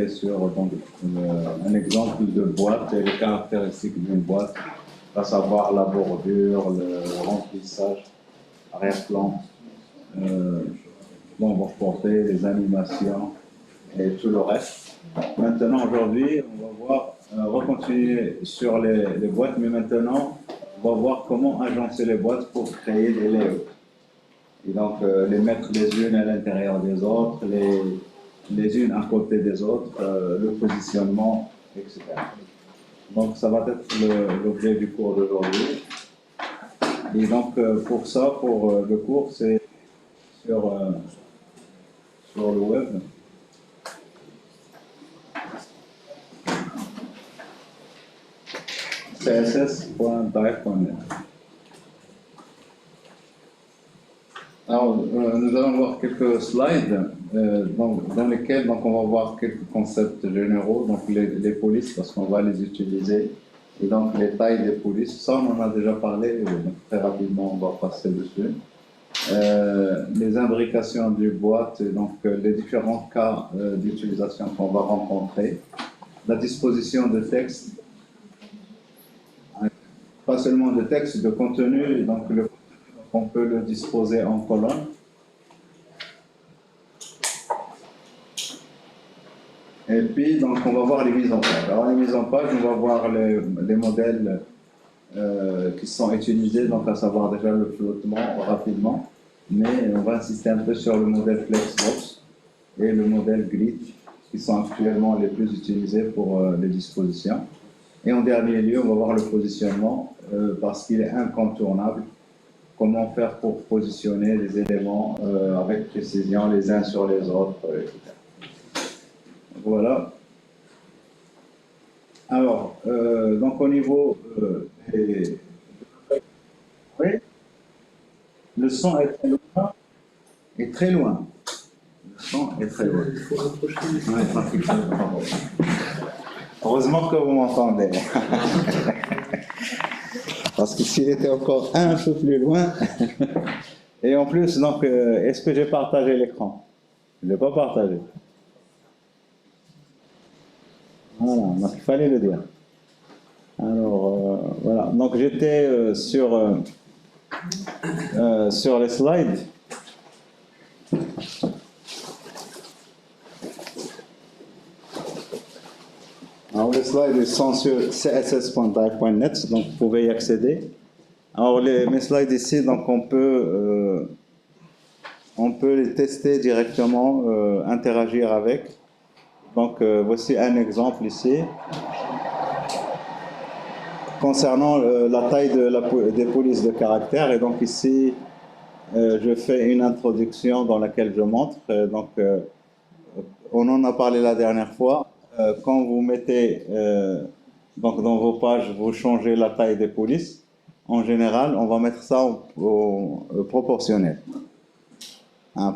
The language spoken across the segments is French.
sur donc, un exemple de boîte et les caractéristiques d'une boîte, à savoir la bordure, le remplissage, arrière-plan, l'ombre portée, les animations et tout le reste. Maintenant, aujourd'hui, on va voir, on va continuer sur les boîtes, mais maintenant, on va voir comment agencer les boîtes pour créer des layouts. Et donc, les mettre les unes à l'intérieur des autres, les unes à côté des autres, le positionnement, etc. Donc, ça va être l'objet du cours d'aujourd'hui. Et donc, pour ça, pour le cours, c'est sur le web. css.drive.net. Alors, nous allons voir quelques slides dans lesquels donc, on va voir quelques concepts généraux, donc les polices, parce qu'on va les utiliser, et donc les tailles des polices. Ça, on en a déjà parlé, donc très rapidement, on va passer dessus. Les imbrications du boîte, et donc les différents cas d'utilisation qu'on va rencontrer. La disposition de texte, pas seulement de texte, de contenu, donc on peut le disposer en colonne. Et puis, donc, on va voir les mises en page. Alors, les mises en page, on va voir les modèles qui sont utilisés, donc à savoir déjà le flottement rapidement, mais on va insister un peu sur le modèle Flexbox et le modèle Glitch, qui sont actuellement les plus utilisés pour les dispositions. Et en dernier lieu, on va voir le positionnement, parce qu'il est incontournable. Comment faire pour positionner les éléments avec précision les uns sur les autres, etc. Voilà. Alors, donc au niveau oui, le son est très loin. Est très loin. Le son est très loin. Il faut rapprocher. Heureusement que vous m'entendez. Parce que s'il était encore un peu plus loin. Et en plus, donc, est-ce que j'ai partagé l'écran? Je ne l'ai pas partagé. Voilà, donc il fallait le dire. Alors, voilà. Donc j'étais sur les slides. Alors les slides sont sur css.drive.net, donc vous pouvez y accéder. Alors mes slides ici, donc on peut les tester directement, interagir avec. Donc voici un exemple ici. Concernant la taille des polices de caractère, et donc ici, je fais une introduction dans laquelle je montre. On en a parlé la dernière fois. Quand vous mettez donc dans vos pages, vous changez la taille des polices. En général, on va mettre ça au proportionnel.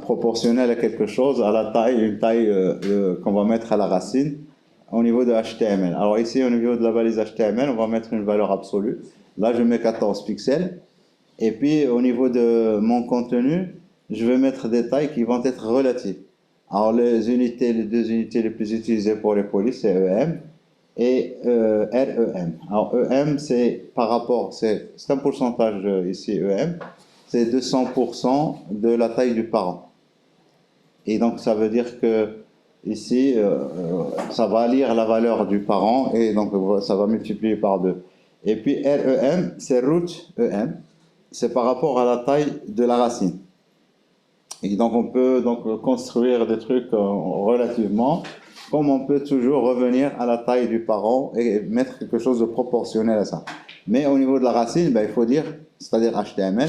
Proportionnel à quelque chose, à la taille, une taille qu'on va mettre à la racine au niveau de HTML. Alors ici, au niveau de la balise HTML, on va mettre une valeur absolue. Là, je mets 14 pixels. Et puis, au niveau de mon contenu, je vais mettre des tailles qui vont être relatives. Alors, les deux unités les plus utilisées pour les polices, c'est EM et REM. Alors, EM, c'est par rapport, c'est un pourcentage ici, EM, c'est 200% de la taille du parent. Et donc, ça veut dire que ici, ça va lire la valeur du parent et donc ça va multiplier par 2. Et puis REM, c'est root EM, c'est par rapport à la taille de la racine. Et donc on peut donc construire des trucs relativement, comme on peut toujours revenir à la taille du parent et mettre quelque chose de proportionnel à ça. Mais au niveau de la racine, ben, il faut dire, c'est-à-dire HTML,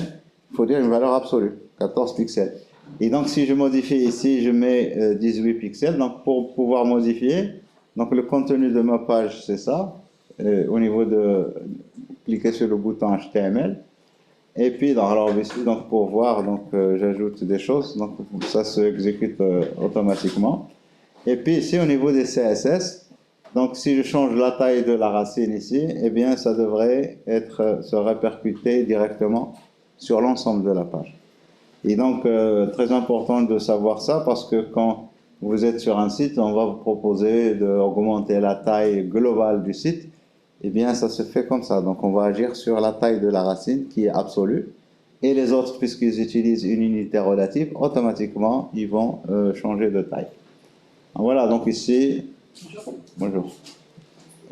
il faut dire une valeur absolue, 14 pixels. Et donc si je modifie ici, je mets 18 pixels. Donc pour pouvoir modifier, donc le contenu de ma page, c'est ça. Au niveau de cliquer sur le bouton HTML. Et puis, alors ici, donc pour voir, donc j'ajoute des choses. Donc ça se exécute automatiquement. Et puis ici, au niveau des CSS, donc si je change la taille de la racine ici, eh bien ça devrait se répercuter directement sur l'ensemble de la page. Et donc, très important de savoir ça parce que quand vous êtes sur un site, on va vous proposer d'augmenter la taille globale du site. Eh bien, ça se fait comme ça. Donc, on va agir sur la taille de la racine qui est absolue. Et les autres, puisqu'ils utilisent une unité relative, automatiquement, ils vont changer de taille. Voilà, donc ici, bonjour.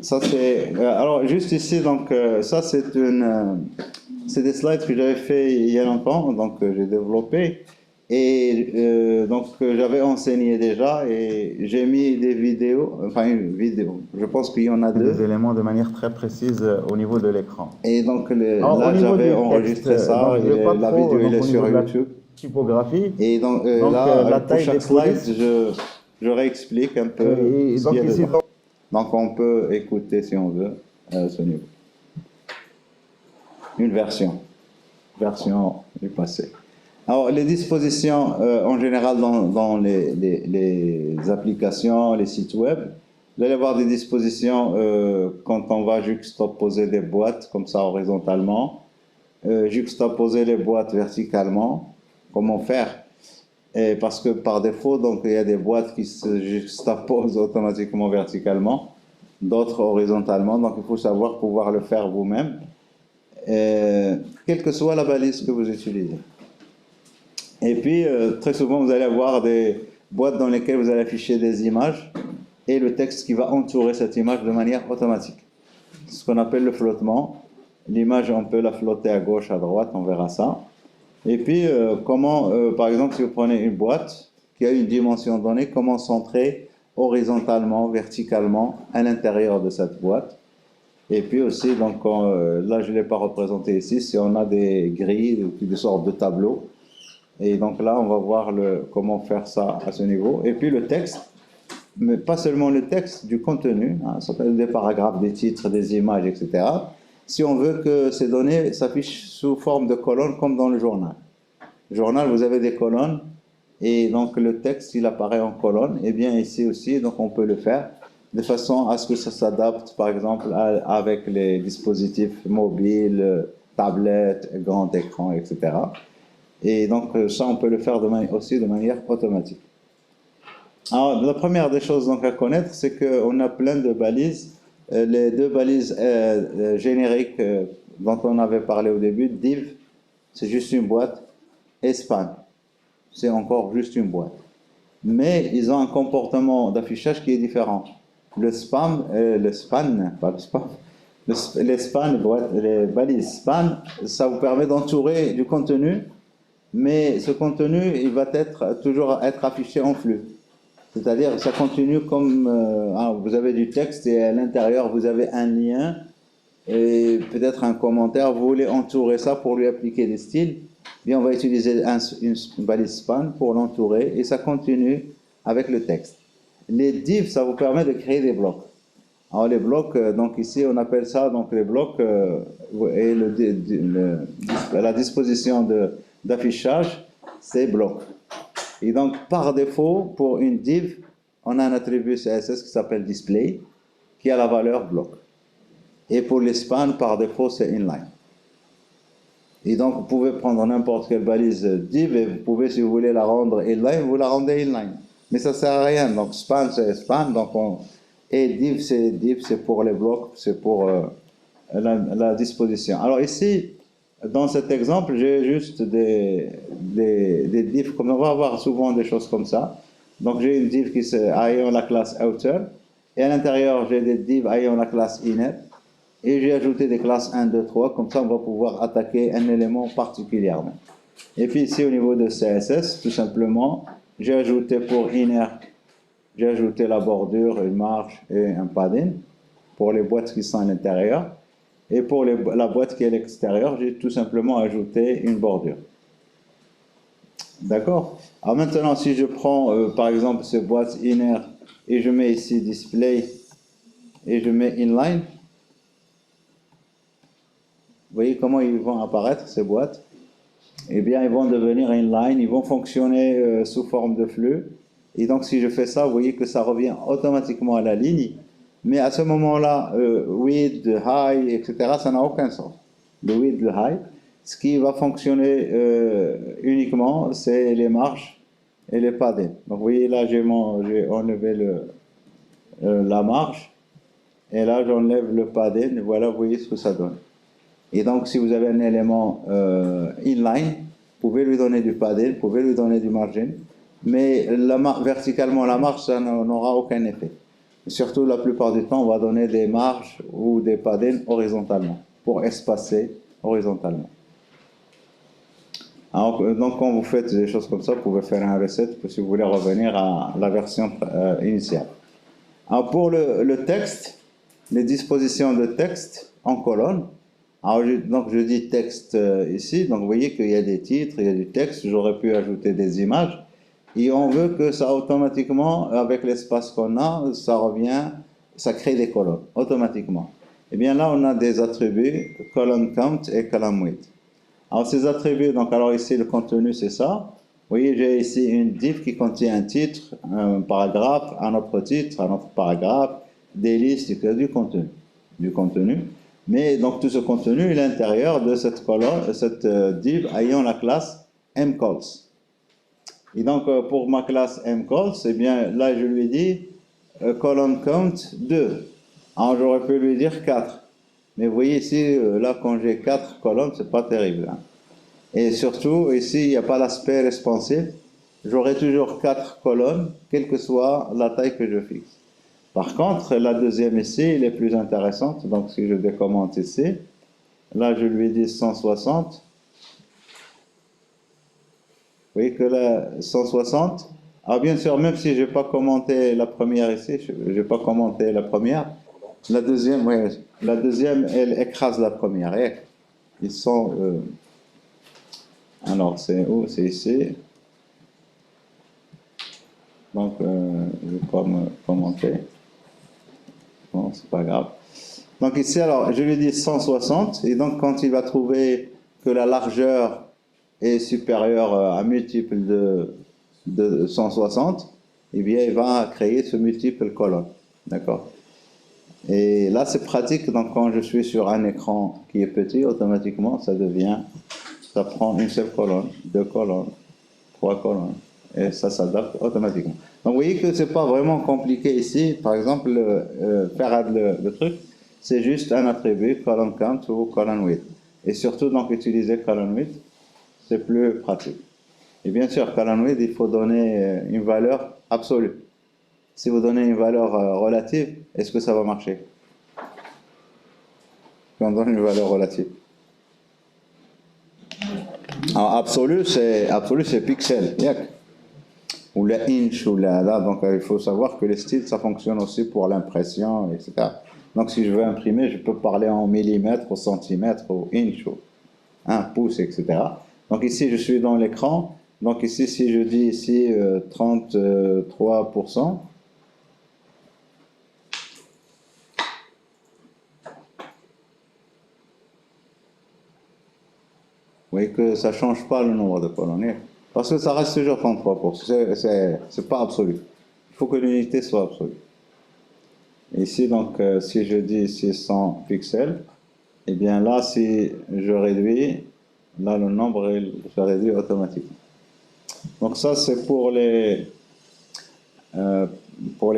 Ça c'est, alors juste ici, donc ça c'est des slides que j'avais fait il y a longtemps, donc j'ai développé et donc j'avais enseigné déjà et j'ai mis des vidéos, enfin une vidéo. Je pense qu'il y en a deux éléments de manière très précise au niveau de l'écran. Et donc là j'avais enregistré ça et la vidéo elle est sur YouTube. Typographie. Et donc là pour chaque slide je réexplique un peu ce qu'il y a dedans. Donc on peut écouter si on veut ce niveau. Une version du passé. Alors les dispositions en général dans les applications, les sites web, vous allez avoir des dispositions quand on va juxtaposer des boîtes comme ça horizontalement, juxtaposer les boîtes verticalement. Comment faire? Et parce que par défaut, donc, il y a des boîtes qui se juxtaposent automatiquement verticalement, d'autres horizontalement, donc il faut savoir pouvoir le faire vous-même, quelle que soit la balise que vous utilisez. Et puis, très souvent, vous allez avoir des boîtes dans lesquelles vous allez afficher des images et le texte qui va entourer cette image de manière automatique. C'est ce qu'on appelle le flottement. L'image, on peut la flotter à gauche, à droite, on verra ça. Et puis, par exemple, si vous prenez une boîte qui a une dimension donnée, comment centrer horizontalement, verticalement à l'intérieur de cette boîte. Et puis aussi, donc, là, je ne l'ai pas représenté ici, si on a des grilles, des sortes de tableaux. Et donc là, on va voir comment faire ça à ce niveau. Et puis le texte, mais pas seulement le texte, du contenu, hein, ça peut être des paragraphes, des titres, des images, etc. Si on veut que ces données s'affichent sous forme de colonnes comme dans le journal. Le journal, vous avez des colonnes et donc le texte, il apparaît en colonne. Et bien ici aussi, donc on peut le faire de façon à ce que ça s'adapte, par exemple, avec les dispositifs mobiles, tablettes, grand écran, etc. Et donc ça, on peut le faire aussi de manière automatique. Alors, la première des choses donc, à connaître, c'est qu'on a plein de balises. Les deux balises génériques dont on avait parlé au début, div, c'est juste une boîte, et span, c'est encore juste une boîte. Mais ils ont un comportement d'affichage qui est différent. Le span, pas le spam, les span, les balises span, ça vous permet d'entourer du contenu, mais ce contenu, il va toujours être affiché en flux. C'est-à-dire, ça continue comme vous avez du texte et à l'intérieur, vous avez un lien et peut-être un commentaire. Vous voulez entourer ça pour lui appliquer des styles. Bien, on va utiliser une balise span pour l'entourer et ça continue avec le texte. Les divs, ça vous permet de créer des blocs. Alors, les blocs, donc ici, on appelle ça donc les blocs et la disposition d'affichage, c'est bloc. Et donc, par défaut, pour une div, on a un attribut CSS qui s'appelle display, qui a la valeur bloc. Et pour les spans, par défaut, c'est inline. Et donc, vous pouvez prendre n'importe quelle balise div et vous pouvez, si vous voulez la rendre inline, vous la rendez inline. Mais ça ne sert à rien. Donc, span, c'est span. Donc et div, c'est pour les blocs, c'est pour la disposition. Alors ici, dans cet exemple, j'ai juste des divs, comme on va avoir souvent des choses comme ça. Donc j'ai une div qui ayant la classe outer, et à l'intérieur j'ai des divs ayant la classe inner, et j'ai ajouté des classes 1, 2, 3, comme ça on va pouvoir attaquer un élément particulièrement. Et puis ici au niveau de CSS, tout simplement, j'ai ajouté pour inner, j'ai ajouté la bordure, une marge et un padding pour les boîtes qui sont à l'intérieur. Et pour la boîte qui est à l'extérieur, j'ai tout simplement ajouté une bordure. D'accord? Alors maintenant, si je prends par exemple ces boîtes inner et je mets ici display et je mets inline, vous voyez comment ils vont apparaître ces boîtes? Eh bien, ils vont devenir inline, ils vont fonctionner sous forme de flux. Et donc, si je fais ça, vous voyez que ça revient automatiquement à la ligne. Mais à ce moment-là, width, high, etc., ça n'a aucun sens. Le width, le high. Ce qui va fonctionner uniquement, c'est les marges et les paddings. Donc vous voyez là, j'ai enlevé la marge, et là j'enlève le padding, et voilà, vous voyez ce que ça donne. Et donc si vous avez un élément inline, vous pouvez lui donner du padding, vous pouvez lui donner du margin, mais verticalement la marge, ça n'aura aucun effet. Et surtout, la plupart du temps, on va donner des marges ou des paddings horizontalement, pour espacer horizontalement. Alors, donc, quand vous faites des choses comme ça, vous pouvez faire un reset si vous voulez revenir à la version initiale. Alors, pour le texte, les dispositions de texte en colonne. Alors, donc, je dis texte ici. Donc, vous voyez qu'il y a des titres, il y a du texte. J'aurais pu ajouter des images. Et on veut que ça automatiquement, avec l'espace qu'on a, ça revient, ça crée des colonnes automatiquement. Et bien là, on a des attributs, column count et column width. Alors ces attributs, donc alors ici le contenu c'est ça. Vous voyez, j'ai ici une div qui contient un titre, un paragraphe, un autre titre, un autre paragraphe, des listes, et du contenu. Du contenu. Mais donc tout ce contenu est à l'intérieur de cette colonne, cette div ayant la classe mCalls. Et donc, pour ma classe mCalls, eh bien, là, je lui dis column count 2. Alors, j'aurais pu lui dire 4. Mais vous voyez ici, là, quand j'ai 4 colonnes, c'est pas terrible. Hein. Et surtout, ici, il n'y a pas l'aspect responsive. J'aurai toujours 4 colonnes, quelle que soit la taille que je fixe. Par contre, la deuxième ici, elle est plus intéressante. Donc, si je décommente ici, là, je lui dis 160. Vous voyez que là, 160. Alors bien sûr, même si je n'ai pas commenté la première ici, je n'ai pas commenté la première, la deuxième, oui, la deuxième, elle écrase la première. Et ils sont... alors, c'est où? C'est ici. Donc, je ne vais pas me commenter. Bon, c'est pas grave. Donc ici, alors, je lui dis 160. Et donc, quand il va trouver que la largeur est supérieure à un multiple de 160, eh bien, il va créer ce multiple colonne. D'accord? Et là, c'est pratique. Donc, quand je suis sur un écran qui est petit, automatiquement, ça prend une seule colonne, 2 colonnes, 3 colonnes. Et ça s'adapte automatiquement. Donc, vous voyez que c'est pas vraiment compliqué ici. Par exemple, faire le truc, c'est juste un attribut, column count ou column width. Et surtout, donc, utiliser column width, c'est plus pratique. Et bien sûr, column width, il faut donner une valeur absolue. Si vous donnez une valeur relative, est-ce que ça va marcher? Si on donne une valeur relative. Alors, absolu, c'est pixel. Ou la inch, ou là. Donc, il faut savoir que les styles, ça fonctionne aussi pour l'impression, etc. Donc, si je veux imprimer, je peux parler en millimètres, au centimètre, au inch, au 1 pouce, etc. Donc, ici, je suis dans l'écran. Donc, ici, si je dis ici 33%, vous voyez que ça ne change pas le nombre de colonnes. Parce que ça reste toujours 33%. C'est pas absolu. Il faut que l'unité soit absolue. Ici, donc, si je dis ici 100 pixels, eh bien là, si je réduis, là, le nombre se réduit automatiquement. Donc ça, c'est pour les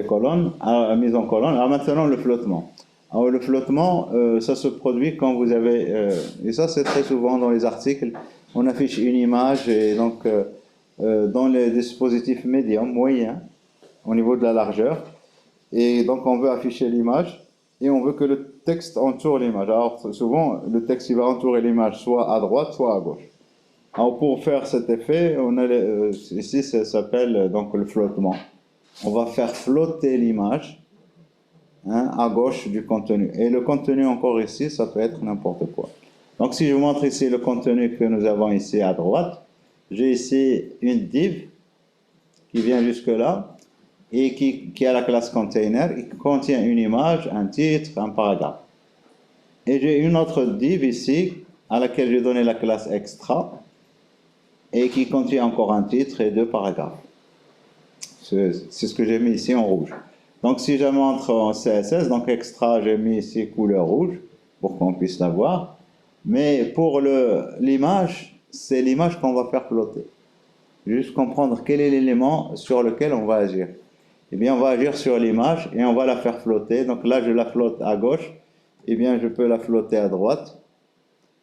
colonnes, mise en colonne. Alors maintenant, le flottement. Alors le flottement, ça se produit quand vous avez, et ça c'est très souvent dans les articles, on affiche une image et donc dans les dispositifs médiums, moyens, au niveau de la largeur, et donc on veut afficher l'image et on veut que le texte entoure l'image. Alors souvent, le texte il va entourer l'image soit à droite, soit à gauche. Alors pour faire cet effet, on a ici ça s'appelle donc le flottement. On va faire flotter l'image à gauche du contenu. Et le contenu encore ici, ça peut être n'importe quoi. Donc si je vous montre ici le contenu que nous avons ici à droite, j'ai ici une div qui vient jusque là et qui a la classe container et qui contient une image, un titre, un paragraphe. Et j'ai une autre div ici à laquelle j'ai donné la classe extra et qui contient encore un titre et 2 paragraphes. C'est ce que j'ai mis ici en rouge. Donc si je montre en CSS, donc extra, j'ai mis ici couleur rouge pour qu'on puisse la voir. Mais pour l'image, c'est l'image qu'on va faire flotter. juste comprendre quel est l'élément sur lequel on va agir. Eh bien, on va agir sur l'image et on va la faire flotter. Donc là, je la flotte à gauche. Eh bien, je peux la flotter à droite.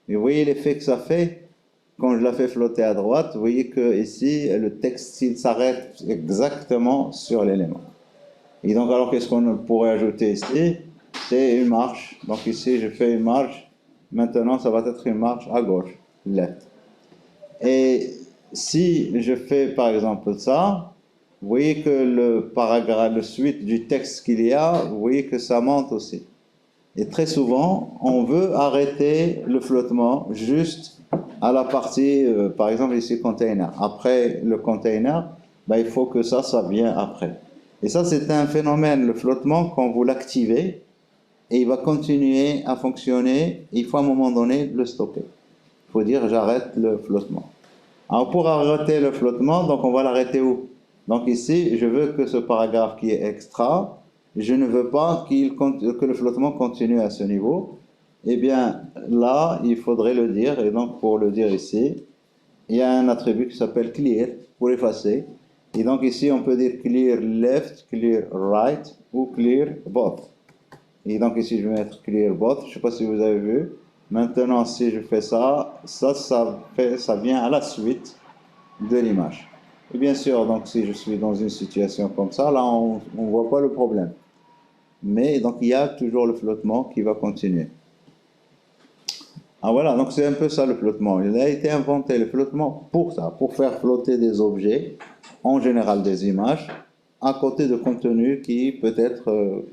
Et vous voyez l'effet que ça fait quand je la fais flotter à droite. Vous voyez que ici, le texte, il s'arrête exactement sur l'élément. Et donc, alors, qu'est-ce qu'on pourrait ajouter ici? C'est une marche. Donc ici, je fais une marche. Maintenant, ça va être une marche à gauche, left. Et si je fais, par exemple, ça, vous voyez que le paragraphe, le suite du texte qu'il y a, vous voyez que ça monte aussi. Et très souvent, on veut arrêter le flottement juste à la partie, par exemple ici, container. Après le container, ben, il faut que ça vienne après. Et ça, c'est un phénomène, le flottement, quand vous l'activez, et il va continuer à fonctionner, il faut à un moment donné le stopper. Il faut dire, j'arrête le flottement. Alors, pour arrêter le flottement, donc on va l'arrêter où? Donc ici, je veux que ce paragraphe qui est extra, je ne veux pas que le flottement continue à ce niveau. Eh bien, là, il faudrait le dire. Et donc, pour le dire ici, il y a un attribut qui s'appelle clear, pour effacer. Et donc ici, on peut dire clear left, clear right ou clear both. Et donc ici, je vais mettre clear both. Je ne sais pas si vous avez vu. Maintenant, si je fais ça, ça vient à la suite de l'image. Et bien sûr, donc si je suis dans une situation comme ça, là, on ne voit pas le problème. Mais donc, il y a toujours le flottement qui va continuer. Ah voilà, donc c'est un peu ça le flottement. Il a été inventé, le flottement, pour ça, pour faire flotter des objets, en général des images, à côté de contenu qui peut être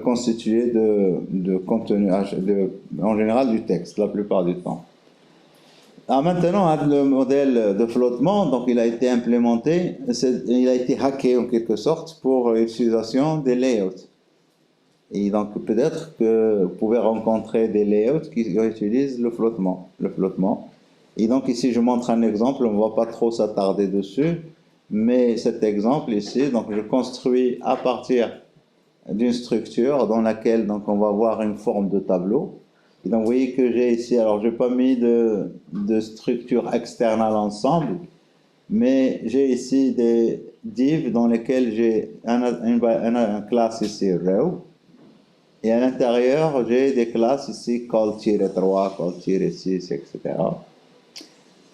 constitué de contenu, en général du texte, la plupart du temps. Alors maintenant, le modèle de flottement, donc il a été implémenté, il a été hacké en quelque sorte pour l'utilisation des layouts. Et donc peut-être que vous pouvez rencontrer des layouts qui utilisent le flottement. Et donc ici, je montre un exemple, on ne va pas trop s'attarder dessus, mais cet exemple ici, donc je construis à partir d'une structure dans laquelle donc on va avoir une forme de tableau. Et donc vous voyez que j'ai ici, alors je n'ai pas mis de structure externe à l'ensemble, mais j'ai ici des divs dans lesquels j'ai un classe ici row, et à l'intérieur j'ai des classes ici call-3, call-6, etc.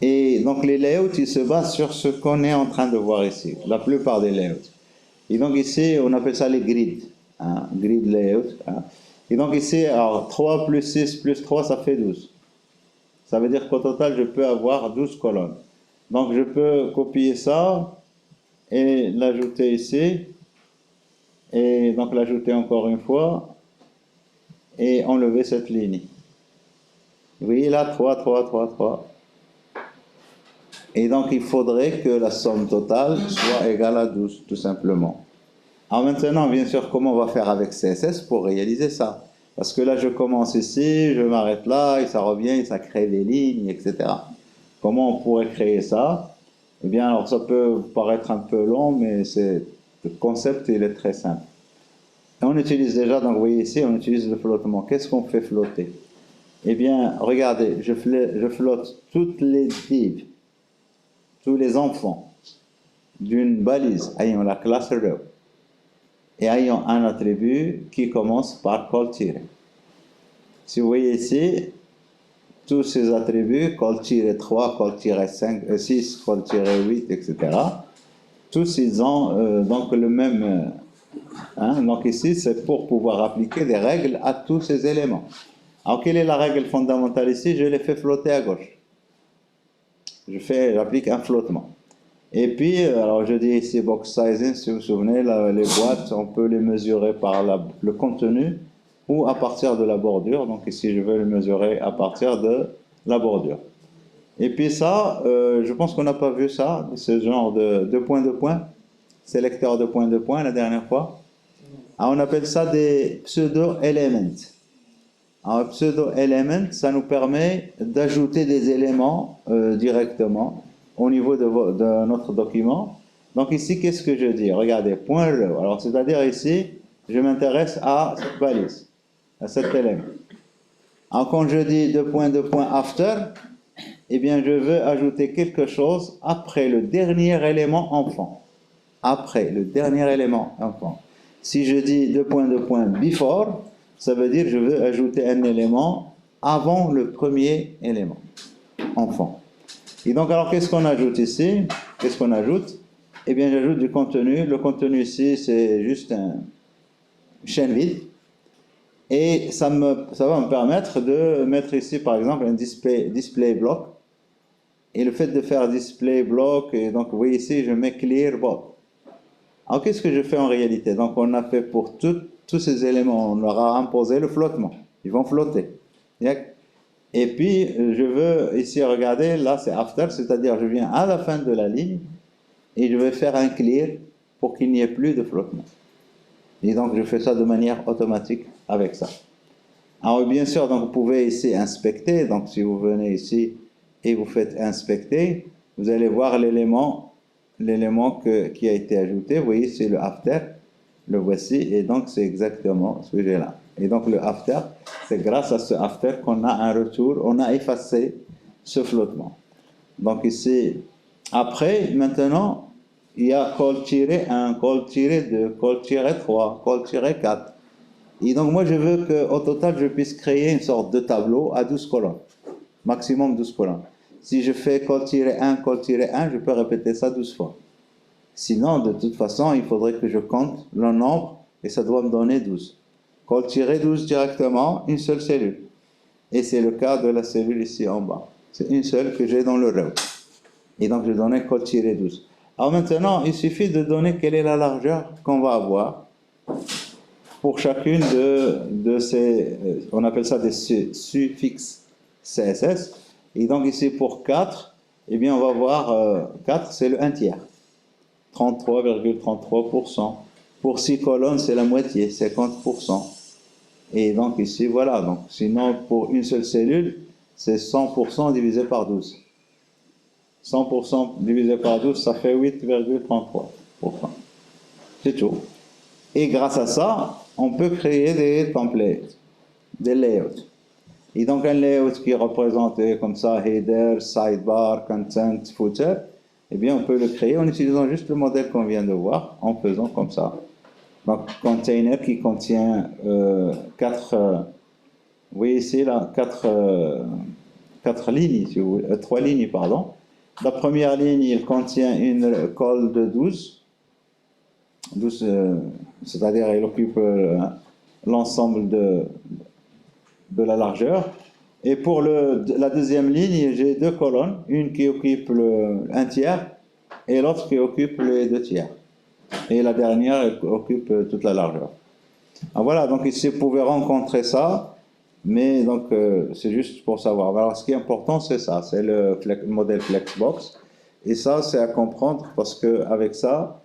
Et donc les layouts, ils se basent sur ce qu'on est en train de voir ici, la plupart des layouts. Et donc ici, on appelle ça les grids, hein, grid layout. Hein. Et donc ici, alors 3 plus 6 plus 3, ça fait 12. Ça veut dire qu'au total, je peux avoir 12 colonnes. Donc je peux copier ça et l'ajouter ici. Et donc l'ajouter encore une fois et enlever cette ligne. Vous voyez là, 3, 3, 3, 3. Et donc il faudrait que la somme totale soit égale à 12, tout simplement. Alors maintenant, bien sûr, comment on va faire avec CSS pour réaliser ça? Parce que là, je commence ici, je m'arrête là, et ça revient, et ça crée des lignes, etc. Comment on pourrait créer ça? Eh bien, alors ça peut paraître un peu long, mais le concept, il est très simple. Et on utilise déjà, donc vous voyez ici, on utilise le flottement. Qu'est-ce qu'on fait flotter? Eh bien, regardez, je flotte toutes les divs, tous les enfants d'une balise ayant la classe row et ayant un attribut qui commence par call-tiré. Si vous voyez ici, tous ces attributs, call-3, call-5, 6, call-8, etc., tous ils ont donc le même... Hein, donc ici, c'est pour pouvoir appliquer des règles à tous ces éléments. Alors, quelle est la règle fondamentale ici? Je les fais flotter à gauche. J'applique un flottement. Et puis, alors je dis ici box sizing, si vous vous souvenez, les boîtes, on peut les mesurer par le contenu ou à partir de la bordure. Donc ici, je veux les mesurer à partir de la bordure. Et puis ça, je pense qu'on n'a pas vu ça, ce genre de point, sélecteur de point la dernière fois. Alors, on appelle ça des pseudo-elements. Alors, pseudo-element, ça nous permet d'ajouter des éléments directement au niveau de notre document. Donc ici, qu'est-ce que je dis? Regardez, point row. Alors, c'est-à-dire ici, je m'intéresse à cette balise, à cet élément. Alors, quand je dis deux points after, eh bien, je veux ajouter quelque chose après le dernier élément enfant. Après le dernier élément enfant. Si je dis deux points, before, ça veut dire je veux ajouter un élément avant le premier élément enfant. Et donc, alors, qu'est-ce qu'on ajoute ici? Qu'est-ce qu'on ajoute? Eh bien, j'ajoute du contenu. Le contenu ici, c'est juste une chaîne vide. Et ça va me permettre de mettre ici, par exemple, un display block. Et le fait de faire display block, et donc, vous voyez ici, je mets clear block. Alors, qu'est-ce que je fais en réalité? Donc, on a fait pour tous ces éléments, on leur a imposé le flottement. Ils vont flotter. Et puis, je veux ici regarder, là, c'est after, c'est-à-dire je viens à la fin de la ligne et je vais faire un clear pour qu'il n'y ait plus de flottement. Et donc, je fais ça de manière automatique avec ça. Alors, bien sûr, donc, vous pouvez ici inspecter. Donc, si vous venez ici et vous faites inspecter, vous allez voir l'élément qui a été ajouté. Vous voyez, c'est le after. Le voici. Et donc, c'est exactement ce que j'ai là. Et donc, le after, c'est grâce à ce after qu'on a un retour. On a effacé ce flottement. Donc, ici, après, maintenant, il y a call-1, call-2, call-3, call-4. Et donc, moi, je veux qu'au total, je puisse créer une sorte de tableau à 12 colonnes. Maximum 12 colonnes. Si je fais call-1, call-1, je peux répéter ça 12 fois. Sinon, de toute façon, il faudrait que je compte le nombre et ça doit me donner 12. Call-12 directement, une seule cellule. Et c'est le cas de la cellule ici en bas. C'est une seule que j'ai dans le row. Et donc, je donnais call-12. Alors maintenant, il suffit de donner quelle est la largeur qu'on va avoir pour chacune de ces, on appelle ça des suffixes CSS. Et donc ici pour 4, eh bien on va voir 4, c'est le 1 tiers. 33,33%. Pour 6 colonnes, c'est la moitié, 50%. Et donc ici, voilà. Donc, sinon, pour une seule cellule, c'est 100% divisé par 12. 100% divisé par 12, ça fait 8,33%. C'est tout. Et grâce à ça, on peut créer des templates, des layouts. Et donc un layout qui est représenté comme ça, header, sidebar, content, footer, eh bien on peut le créer en utilisant juste le modèle qu'on vient de voir, en faisant comme ça. Donc container qui contient 4, vous voyez ici là, 4 lignes, si vous voulez, 3 lignes, pardon. La première ligne, il contient une call de 12, c'est-à-dire il occupe l'ensemble de la largeur. Et pour la deuxième ligne, j'ai 2 colonnes, une qui occupe un tiers et l'autre qui occupe les 2 tiers. Et la dernière elle occupe toute la largeur. Alors voilà, donc ici vous pouvez rencontrer ça, mais donc c'est juste pour savoir. Alors ce qui est important, c'est ça, c'est le modèle Flexbox. Et ça, c'est à comprendre parce qu'avec ça,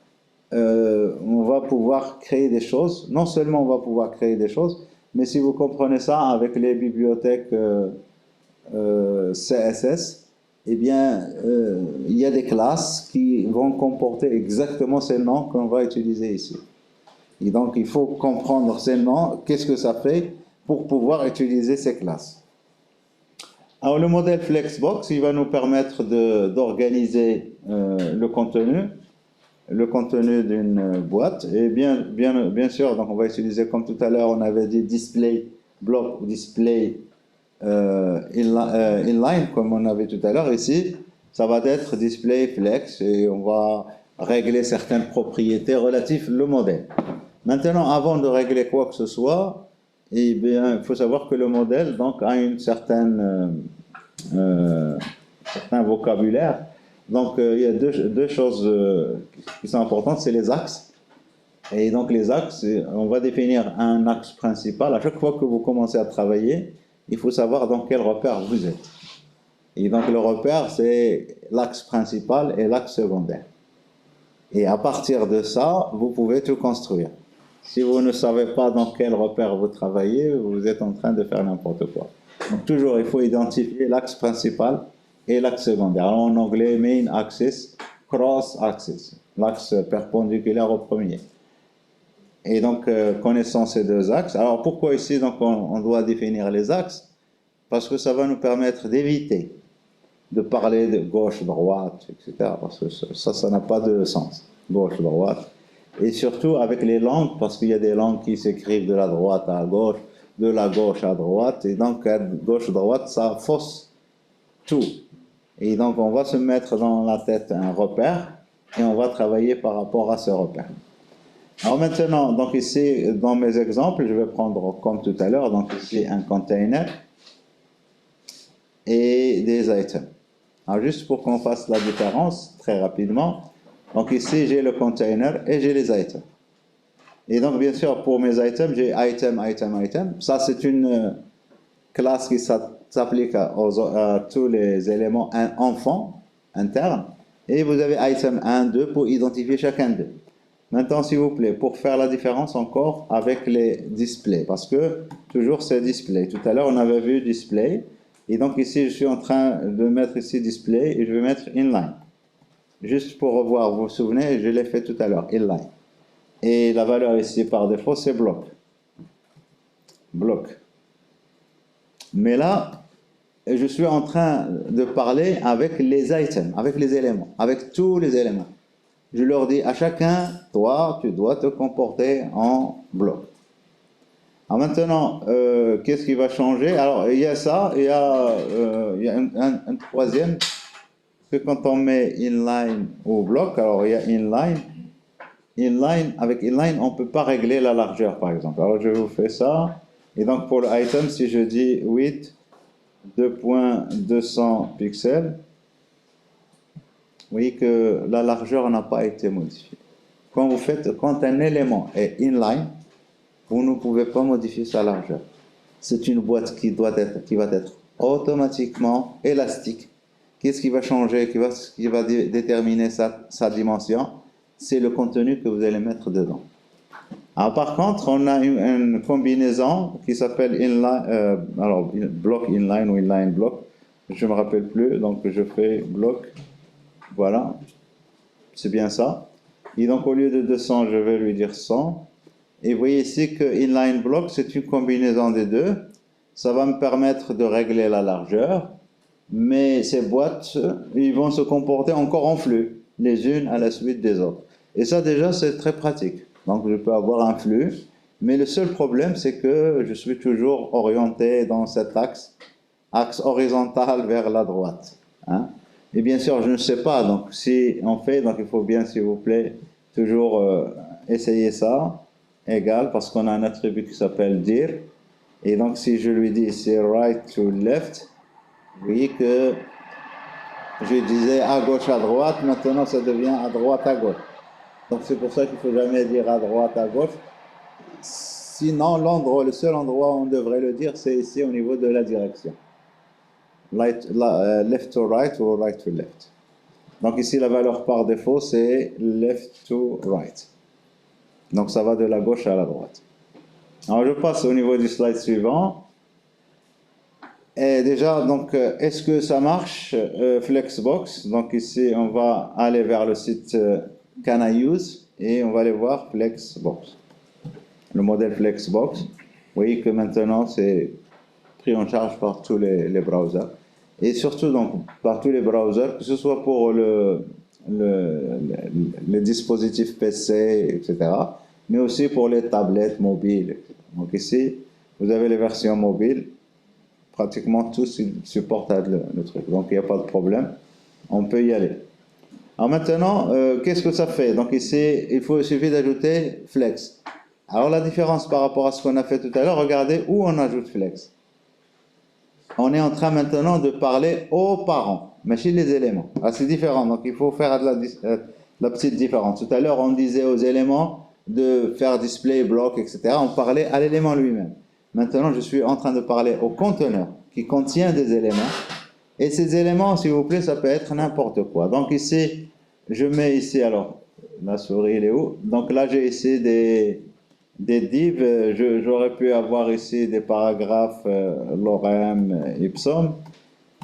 on va pouvoir créer des choses. Non seulement on va pouvoir créer des choses, mais si vous comprenez ça avec les bibliothèques CSS, eh bien, il y a des classes qui vont comporter exactement ces noms qu'on va utiliser ici. Et donc, il faut comprendre ces noms, qu'est-ce que ça fait pour pouvoir utiliser ces classes. Alors, le modèle Flexbox, il va nous permettre d'organiser le contenu d'une boîte. Et bien sûr, donc on va utiliser, comme tout à l'heure, on avait dit display block ou display inline, comme on avait tout à l'heure. Ici, ça va être display flex et on va régler certaines propriétés relatives au modèle. Maintenant, avant de régler quoi que ce soit, eh bien, il faut savoir que le modèle donc, a une certain vocabulaire. Donc, il y a deux choses qui sont importantes, c'est les axes. Et donc, les axes, on va définir un axe principal. À chaque fois que vous commencez à travailler, il faut savoir dans quel repère vous êtes. Et donc, le repère, c'est l'axe principal et l'axe secondaire. Et à partir de ça, vous pouvez tout construire. Si vous ne savez pas dans quel repère vous travaillez, vous êtes en train de faire n'importe quoi. Donc, toujours, il faut identifier l'axe principal et l'axe secondaire. Alors, en anglais, main axis, cross axis, l'axe perpendiculaire au premier. Et donc, connaissant ces deux axes, alors pourquoi ici donc, on doit définir les axes? Parce que ça va nous permettre d'éviter de parler de gauche, droite, etc. Parce que ça n'a pas de sens. Gauche, droite. Et surtout avec les langues, parce qu'il y a des langues qui s'écrivent de la droite à gauche, de la gauche à droite, et donc gauche-droite, ça fausse tout. Et donc on va se mettre dans la tête un repère, et on va travailler par rapport à ce repère. Alors maintenant, donc ici, dans mes exemples, je vais prendre comme tout à l'heure, donc ici un container et des items. Alors juste pour qu'on fasse la différence très rapidement, donc ici j'ai le container et j'ai les items. Et donc bien sûr pour mes items, j'ai item. Ça c'est une classe qui s'applique à tous les éléments enfants internes. Et vous avez item 1, 2 pour identifier chacun d'eux. Maintenant, s'il vous plaît, pour faire la différence encore avec les displays, parce que toujours c'est display. Tout à l'heure, on avait vu display, et donc ici, je suis en train de mettre ici display, et je vais mettre inline. Juste pour revoir, vous vous souvenez, je l'ai fait tout à l'heure, inline. Et la valeur ici, par défaut, c'est bloc. Bloc. Mais là, je suis en train de parler avec les items, avec les éléments, avec tous les éléments. Je leur dis à chacun, toi, tu dois te comporter en bloc. Alors maintenant, qu'est-ce qui va changer? Alors, il y a ça, il y a un troisième, que quand on met inline au bloc, alors il y a inline. Avec inline, on ne peut pas régler la largeur, par exemple. Alors, je vous fais ça. Et donc, pour l'item, si je dis width 2.200 pixels, vous voyez que la largeur n'a pas été modifiée. Quand un élément est inline, vous ne pouvez pas modifier sa largeur. C'est une boîte qui va être automatiquement élastique. Qu'est-ce qui va changer, qui va déterminer sa dimension? C'est le contenu que vous allez mettre dedans. Alors, par contre, on a une combinaison qui s'appelle block inline ou inline block. Je ne me rappelle plus, donc je fais bloc. Voilà, c'est bien ça. Et donc au lieu de 200, je vais lui dire 100. Et vous voyez ici que inline block, c'est une combinaison des deux. Ça va me permettre de régler la largeur. Mais ces boîtes, ils vont se comporter encore en flux, les unes à la suite des autres. Et ça déjà, c'est très pratique. Donc je peux avoir un flux. Mais le seul problème, c'est que je suis toujours orienté dans cet axe horizontal vers la droite. Hein? Et bien sûr, je ne sais pas, donc si on fait, donc il faut bien, s'il vous plaît, toujours essayer ça, égal, parce qu'on a un attribut qui s'appelle dir, et donc si je lui dis ici right to left, vous voyez que je disais à gauche, à droite, maintenant ça devient à droite, à gauche. Donc c'est pour ça qu'il ne faut jamais dire à droite, à gauche. Sinon, le seul endroit où on devrait le dire, c'est ici au niveau de la direction. Left to right ou right to left. Donc ici, la valeur par défaut, c'est left to right. Donc ça va de la gauche à la droite. Alors je passe au niveau du slide suivant. Et déjà, donc, est-ce que ça marche, Flexbox? Donc ici, on va aller vers le site Can I Use et on va aller voir Flexbox. Le modèle Flexbox. Vous voyez que maintenant, c'est pris en charge par tous les browsers. Et surtout donc, par tous les browsers, que ce soit pour les dispositifs PC, etc., mais aussi pour les tablettes mobiles, etc. Donc ici, vous avez les versions mobiles, pratiquement tous supportent le truc, donc il n'y a pas de problème, on peut y aller. Alors maintenant, qu'est-ce que ça fait? Donc ici, il suffit d'ajouter Flex. Alors la différence par rapport à ce qu'on a fait tout à l'heure, regardez où on ajoute Flex. On est en train maintenant de parler aux parents, mais chez les éléments. Ah, c'est différent, donc il faut faire la petite différence. Tout à l'heure, on disait aux éléments de faire display, bloc, etc. On parlait à l'élément lui-même. Maintenant, je suis en train de parler au conteneur qui contient des éléments. Et ces éléments, s'il vous plaît, ça peut être n'importe quoi. Donc ici, je mets ici, alors, la souris, elle est où? Donc là, j'ai ici des divs, j'aurais pu avoir ici des paragraphes lorem ipsum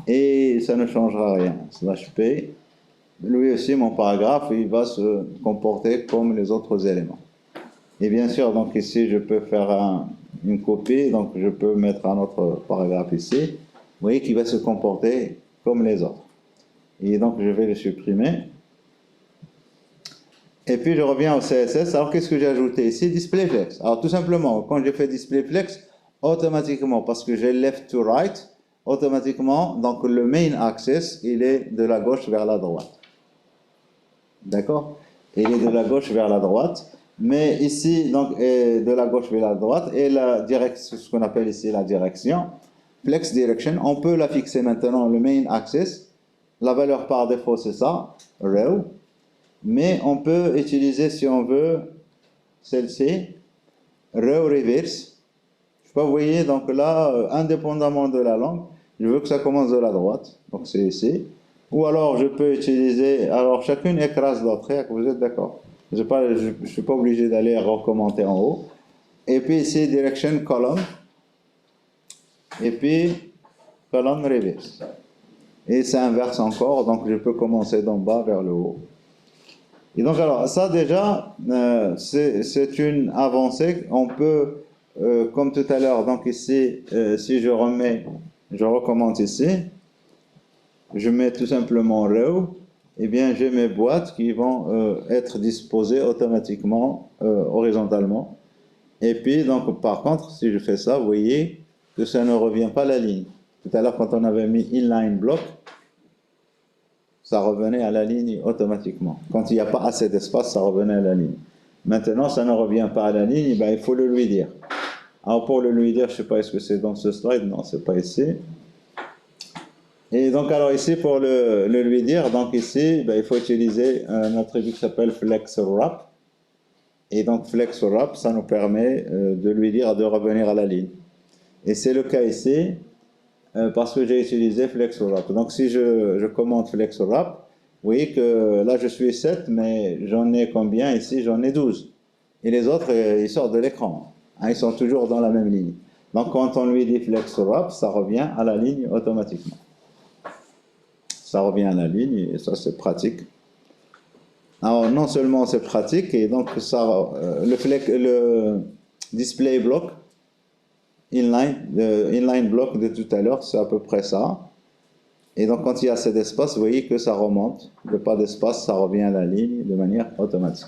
et ça ne changera rien. Slash p, lui aussi mon paragraphe, il va se comporter comme les autres éléments. Et bien sûr, donc ici je peux faire une copie, donc je peux mettre un autre paragraphe ici. Vous voyez qu'il va se comporter comme les autres. Et donc, je vais le supprimer. Et puis, je reviens au CSS. Alors, qu'est-ce que j'ai ajouté ici? DisplayFlex. Alors, tout simplement, quand je fais DisplayFlex, automatiquement, parce que j'ai left to right, automatiquement, donc le main axis, il est de la gauche vers la droite. D'accord? Il est de la gauche vers la droite. Mais ici, donc, est de la gauche vers la droite. Et la direction, ce qu'on appelle ici la direction, flex direction, on peut la fixer maintenant, le main axis. La valeur par défaut, c'est ça, row. Mais on peut utiliser, si on veut, celle-ci, row reverse. Je sais pas, vous voyez, donc là, indépendamment de la langue, je veux que ça commence de la droite. Donc c'est ici. Ou alors je peux utiliser, alors chacune écrase l'autre, vous êtes d'accord? Je ne suis pas obligé d'aller recommander en haut. Et puis ici, direction column. Et puis, column reverse. Et ça inverse encore, donc je peux commencer d'en bas vers le haut. Et donc, alors, ça déjà, c'est une avancée. On peut, comme tout à l'heure, donc ici, si je recommence ici, je mets tout simplement row, eh bien, j'ai mes boîtes qui vont être disposées automatiquement, horizontalement. Et puis, donc, par contre, si je fais ça, vous voyez que ça ne revient pas à la ligne. Tout à l'heure, quand on avait mis inline block, ça revenait à la ligne automatiquement. Quand il n'y a pas assez d'espace, ça revenait à la ligne. Maintenant, ça ne revient pas à la ligne, ben, il faut le lui dire. Alors pour le lui dire, je ne sais pas, est-ce que c'est dans ce slide? Non, c'est pas ici. Et donc alors ici, pour le lui dire, donc ici, ben, il faut utiliser un attribut qui s'appelle FlexWrap. Et donc FlexWrap, ça nous permet de lui dire de revenir à la ligne. Et c'est le cas ici, parce que j'ai utilisé FlexWrap. Donc si je commente FlexWrap, vous voyez que là je suis 7, mais j'en ai combien ici? J'en ai 12. Et les autres, ils sortent de l'écran. Hein, ils sont toujours dans la même ligne. Donc quand on lui dit FlexWrap, ça revient à la ligne automatiquement. Ça revient à la ligne et ça c'est pratique. Alors non seulement c'est pratique, et donc ça, le display block, inline block de tout à l'heure, c'est à peu près ça. Et donc, quand il y a assez d'espace, vous voyez que ça remonte. Il n'y a pas d'espace, ça revient à la ligne de manière automatique.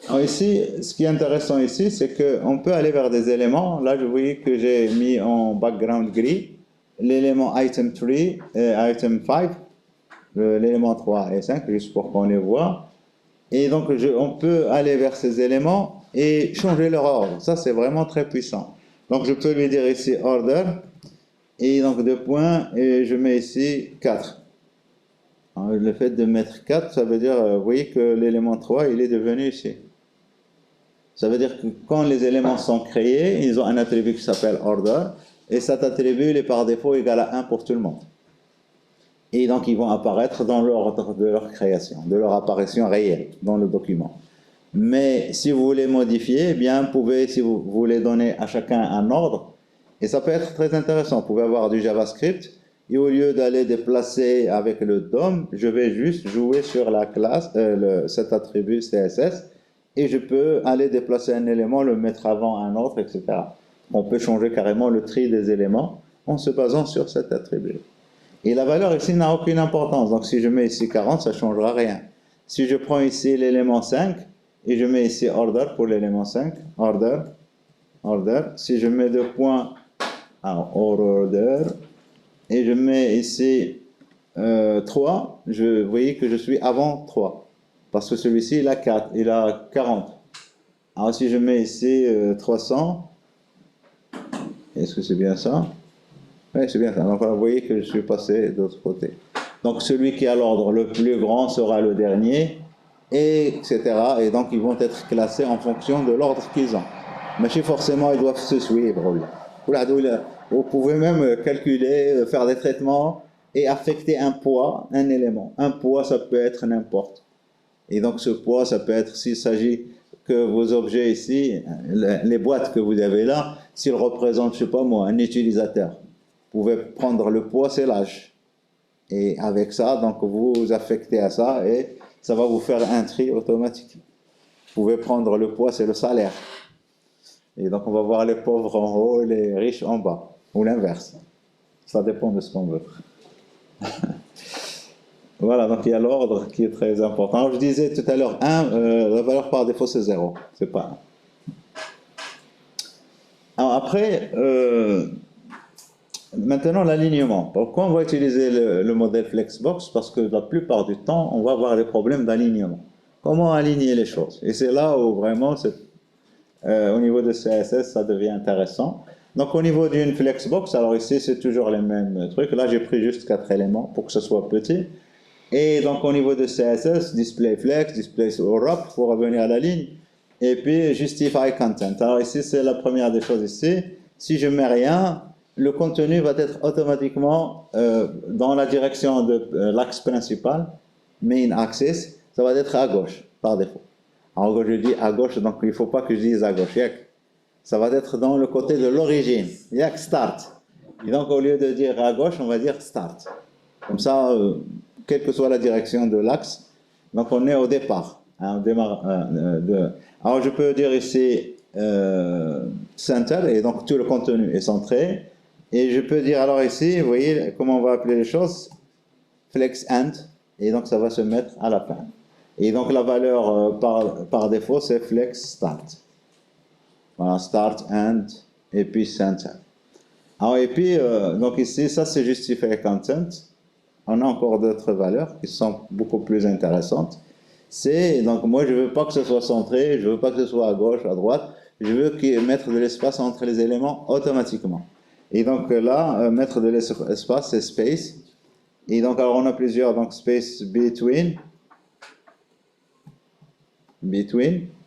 Alors ici, ce qui est intéressant ici, c'est qu'on peut aller vers des éléments. Là, vous voyez que j'ai mis en background gris l'élément item 3 et item 5, l'élément 3 et 5, juste pour qu'on les voit. Et donc, on peut aller vers ces éléments et changer leur ordre. Ça, c'est vraiment très puissant. Donc, je peux lui dire ici order. Et donc, 2 points, et je mets ici 4. Alors, le fait de mettre 4, ça veut dire, vous voyez que l'élément 3, il est devenu ici. Ça veut dire que quand les éléments sont créés, ils ont un attribut qui s'appelle order, et cet attribut, il est par défaut égal à 1 pour tout le monde. Et donc, ils vont apparaître dans l'ordre de leur création, de leur apparition réelle dans le document. Mais si vous voulez modifier, eh bien, vous pouvez, si vous voulez donner à chacun un ordre, et ça peut être très intéressant. Vous pouvez avoir du JavaScript, et au lieu d'aller déplacer avec le DOM, je vais juste jouer sur la classe, cet attribut CSS, et je peux aller déplacer un élément, le mettre avant un autre, etc. On peut changer carrément le tri des éléments en se basant sur cet attribut. Et la valeur ici n'a aucune importance. Donc si je mets ici 40, ça ne changera rien. Si je prends ici l'élément 5, et je mets ici order pour l'élément 5, order, si je mets 2 points, alors order, et je mets ici 3, vous voyez que je suis avant 3. Parce que celui-ci, il a 4, il a 40. Alors si je mets ici 300, est-ce que c'est bien ça? Oui, c'est bien ça. Donc vous voyez que je suis passé de l'autre côté. Donc celui qui a l'ordre le plus grand sera le dernier, et etc. Et donc ils vont être classés en fonction de l'ordre qu'ils ont. Mais forcément, ils doivent se suivre. Vous pouvez même calculer, faire des traitements et affecter un poids, un élément. Un poids, ça peut être n'importe. Et donc ce poids, ça peut être, s'il s'agit que vos objets ici, les boîtes que vous avez là, s'ils représentent, je ne sais pas moi, un utilisateur, vous pouvez prendre le poids, c'est l'âge. Et avec ça, donc vous affectez à ça et ça va vous faire un tri automatique. Vous pouvez prendre le poids, c'est le salaire. Et donc on va voir les pauvres en haut, les riches en bas, ou l'inverse. Ça dépend de ce qu'on veut. Voilà, donc il y a l'ordre qui est très important. Alors, je disais tout à l'heure, 1, la valeur par défaut c'est 0. C'est pas 1. Alors après, maintenant l'alignement. Pourquoi on va utiliser le modèle Flexbox? Parce que la plupart du temps, on va avoir des problèmes d'alignement. Comment aligner les choses? Et c'est là où vraiment, au niveau de CSS, ça devient intéressant. Donc au niveau d'une Flexbox, alors ici c'est toujours les mêmes trucs. Là j'ai pris juste 4 éléments pour que ce soit petit. Et donc au niveau de CSS, display flex, display wrap pour revenir à la ligne. Et puis justify content. Alors ici c'est la première des choses ici. Si je mets rien, le contenu va être automatiquement dans la direction de l'axe principal, main axis, ça va être à gauche par défaut. Alors quand je dis à gauche, donc il ne faut pas que je dise à gauche. Ça va être dans le côté de l'origine. Yak start. Et donc au lieu de dire à gauche, on va dire start. Comme ça, quelle que soit la direction de l'axe, donc on est au départ. Hein, on démarre, alors je peux dire ici center, et donc tout le contenu est centré. Et je peux dire alors ici, vous voyez comment on va appeler les choses, flex end, et donc ça va se mettre à la fin. Et donc la valeur par défaut, c'est flex start. Voilà, start, end, et puis center. Alors, et puis, donc ici, ça c'est justify content. On a encore d'autres valeurs qui sont beaucoup plus intéressantes. C'est, donc moi je veux pas que ce soit centré, je veux pas que ce soit à gauche, à droite, je veux mettre de l'espace entre les éléments automatiquement. Et donc là, mettre de l'espace, c'est space. Et donc alors on a plusieurs, donc space between. Vous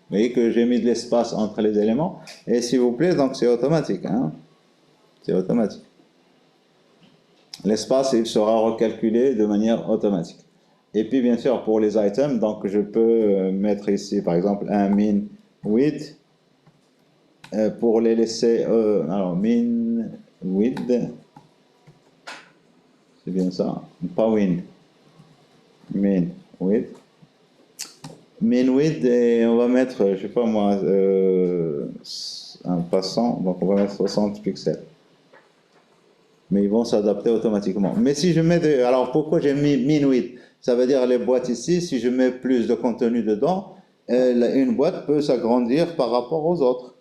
voyez que j'ai mis de l'espace entre les éléments. Et s'il vous plaît, donc c'est automatique. Hein? C'est automatique. L'espace, il sera recalculé de manière automatique. Et puis, bien sûr, pour les items, donc je peux mettre ici, par exemple, un min width pour les laisser. Alors, min width, c'est bien ça, pas win. Min width. Min width, et on va mettre, je sais pas moi, un passant, donc on va mettre 60 pixels. Mais ils vont s'adapter automatiquement. Mais si je mets alors pourquoi j'ai mis min width? Ça veut dire les boîtes ici, si je mets plus de contenu dedans, une boîte peut s'agrandir par rapport aux autres.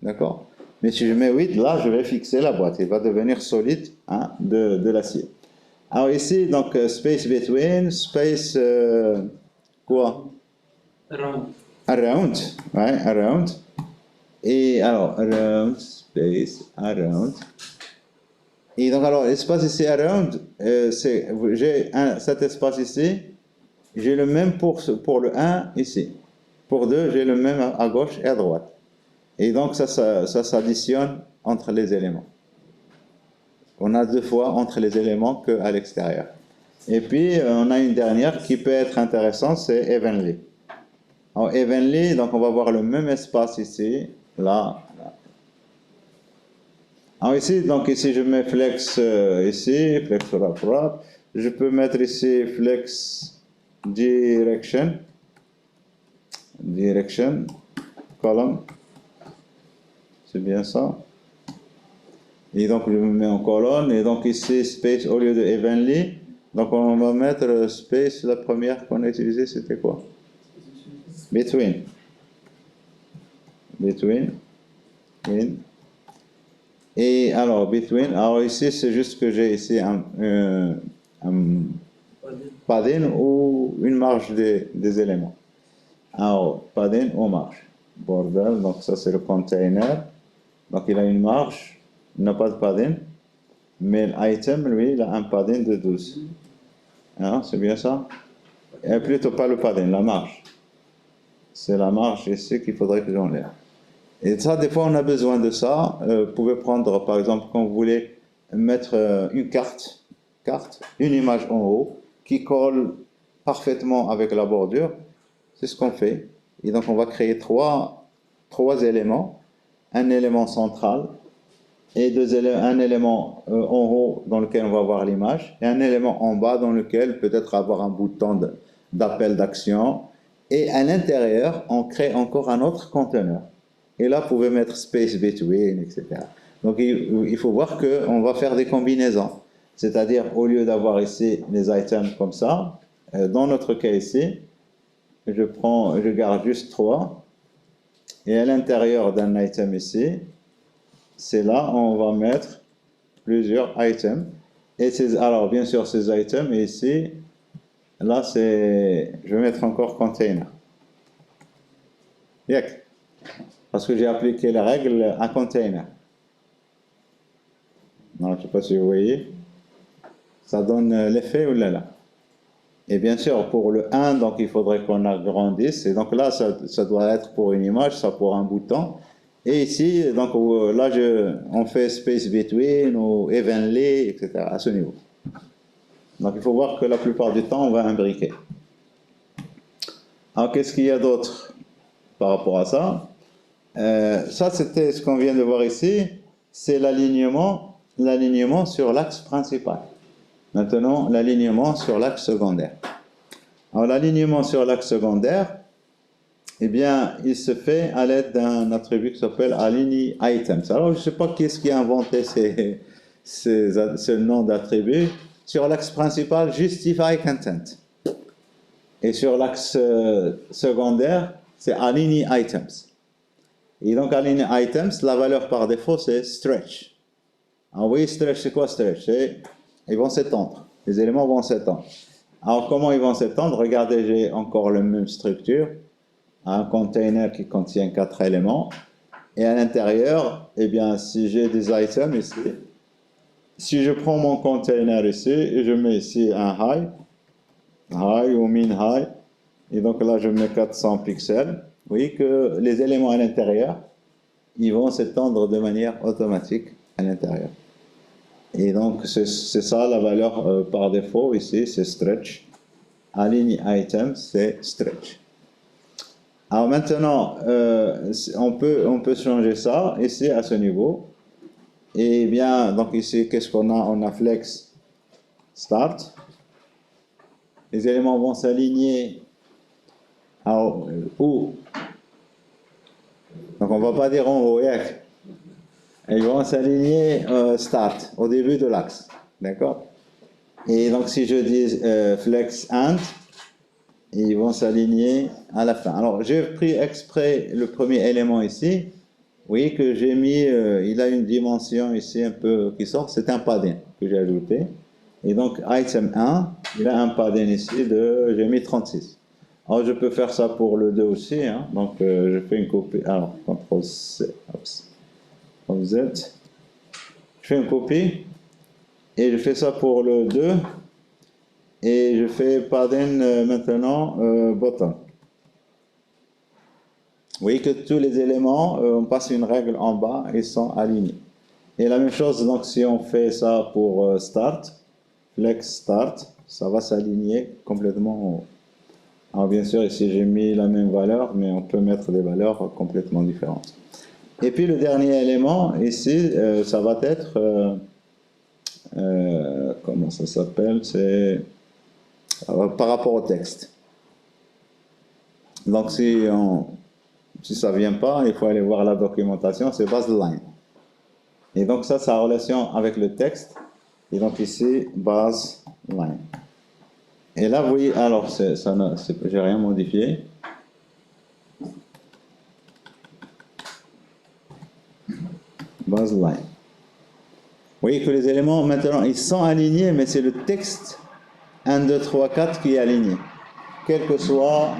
D'accord? Mais si je mets width, là, je vais fixer la boîte. Il va devenir solide, hein, de l'acier. Alors ici, donc, space between, space, quoi? Around. Around. Ouais, around. Et alors, around, space, around. Et donc, alors, l'espace ici, around, j'ai cet espace ici, j'ai le même pour le 1 ici. Pour 2, j'ai le même à gauche et à droite. Et donc, ça s'additionne entre les éléments. On a 2 fois entre les éléments qu'à l'extérieur. Et puis, on a une dernière qui peut être intéressante, c'est evenly. Alors, evenly, donc on va voir le même espace ici, là. Alors ici, donc ici je mets flex ici, flex wrap. Je peux mettre ici flex direction, column. C'est bien ça. Et donc je me mets en colonne. Et donc ici space au lieu de evenly. Donc on va mettre space, la première qu'on a utilisée, c'était quoi? Between. Et alors, between, alors ici, c'est juste que j'ai ici un padding ou une marge des éléments. Alors, padding ou marge. Border, donc ça c'est le container. Donc il a une marge, il n'a pas de padding. Mais l'item, lui, il a un padding de 12. Hein, c'est bien ça? Et plutôt pas le padding, la marge. C'est la marge ici qu'il faudrait que j'enlève. Et ça, des fois, on a besoin de ça. Vous pouvez prendre, par exemple, quand vous voulez mettre une carte, une image en haut, qui colle parfaitement avec la bordure. C'est ce qu'on fait. Et donc, on va créer trois éléments. Un élément central et un élément en haut dans lequel on va voir l'image et un élément en bas dans lequel peut-être avoir un bouton d'appel d'action. Et à l'intérieur, on crée encore un autre conteneur. Et là, vous pouvez mettre space between, etc. Donc, il faut voir qu'on va faire des combinaisons. C'est-à-dire, au lieu d'avoir ici les items comme ça, Dans notre cas ici, je garde juste 3. Et à l'intérieur d'un item ici, c'est là où on va mettre plusieurs items. Et alors, bien sûr, ces items, et ici, là, je vais mettre encore container. Yak. Parce que j'ai appliqué la règle à container. Non, je ne sais pas si vous voyez. Ça donne l'effet ou là. Et bien sûr, pour le 1, donc il faudrait qu'on agrandisse. Et donc là, ça doit être pour une image, ça pour un bouton. Et ici, donc là, on fait space between ou evenly, etc. à ce niveau. Donc il faut voir que la plupart du temps, on va imbriquer. Alors qu'est-ce qu'il y a d'autre par rapport à ça? Ça, c'était ce qu'on vient de voir ici. C'est l'alignement sur l'axe principal. Maintenant, l'alignement sur l'axe secondaire. Alors l'alignement sur l'axe secondaire, eh bien, il se fait à l'aide d'un attribut qui s'appelle align items. Alors, je ne sais pas qui est-ce qui a inventé ce nom d'attribut. Sur l'axe principal, justify content. Et sur l'axe secondaire, c'est align items. Et donc, align items, la valeur par défaut, c'est stretch. Alors, oui, stretch, c'est quoi stretch? Ils vont s'étendre. Les éléments vont s'étendre. Alors, comment ils vont s'étendre? Regardez, j'ai encore la même structure. Un container qui contient 4 éléments. Et à l'intérieur, eh bien, si j'ai des items ici, si je prends mon container ici et je mets ici un high ou min high, et donc là je mets 400 pixels, vous voyez que les éléments à l'intérieur, ils vont s'étendre de manière automatique à l'intérieur. Et donc c'est ça la valeur par défaut ici, c'est stretch. Align item, c'est stretch. Alors maintenant, on peut changer ça ici à ce niveau. Et bien, donc ici, qu'est-ce qu'on a? On a flex start. Les éléments vont s'aligner où? Donc on ne va pas dire en haut, ils vont s'aligner start, au début de l'axe. D'accord? Et donc si je dis flex end, ils vont s'aligner à la fin. Alors j'ai pris exprès le premier élément ici. Vous voyez que j'ai mis, il a une dimension ici un peu qui sort, c'est un padding que j'ai ajouté. Et donc item 1, il a un padding ici j'ai mis 36. Alors je peux faire ça pour le 2 aussi, hein. Donc je fais une copie, alors CTRL C, CTRL Z, je fais une copie et je fais ça pour le 2 et je fais padding maintenant bottom. Vous voyez que tous les éléments, on passe une règle en bas, ils sont alignés. Et la même chose, donc si on fait ça pour start, flex start, ça va s'aligner complètement en haut. Alors bien sûr, ici j'ai mis la même valeur, mais on peut mettre des valeurs complètement différentes. Et puis le dernier élément, ici, ça va être, comment ça s'appelle, c'est par rapport au texte. Donc si ça ne vient pas, il faut aller voir la documentation, c'est baseline. Et donc ça a relation avec le texte. Et donc ici, baseline. Et là, vous voyez, alors, j'ai rien modifié. Baseline. Vous voyez que les éléments, maintenant, ils sont alignés, mais c'est le texte 1, 2, 3, 4 qui est aligné. Quel que soit...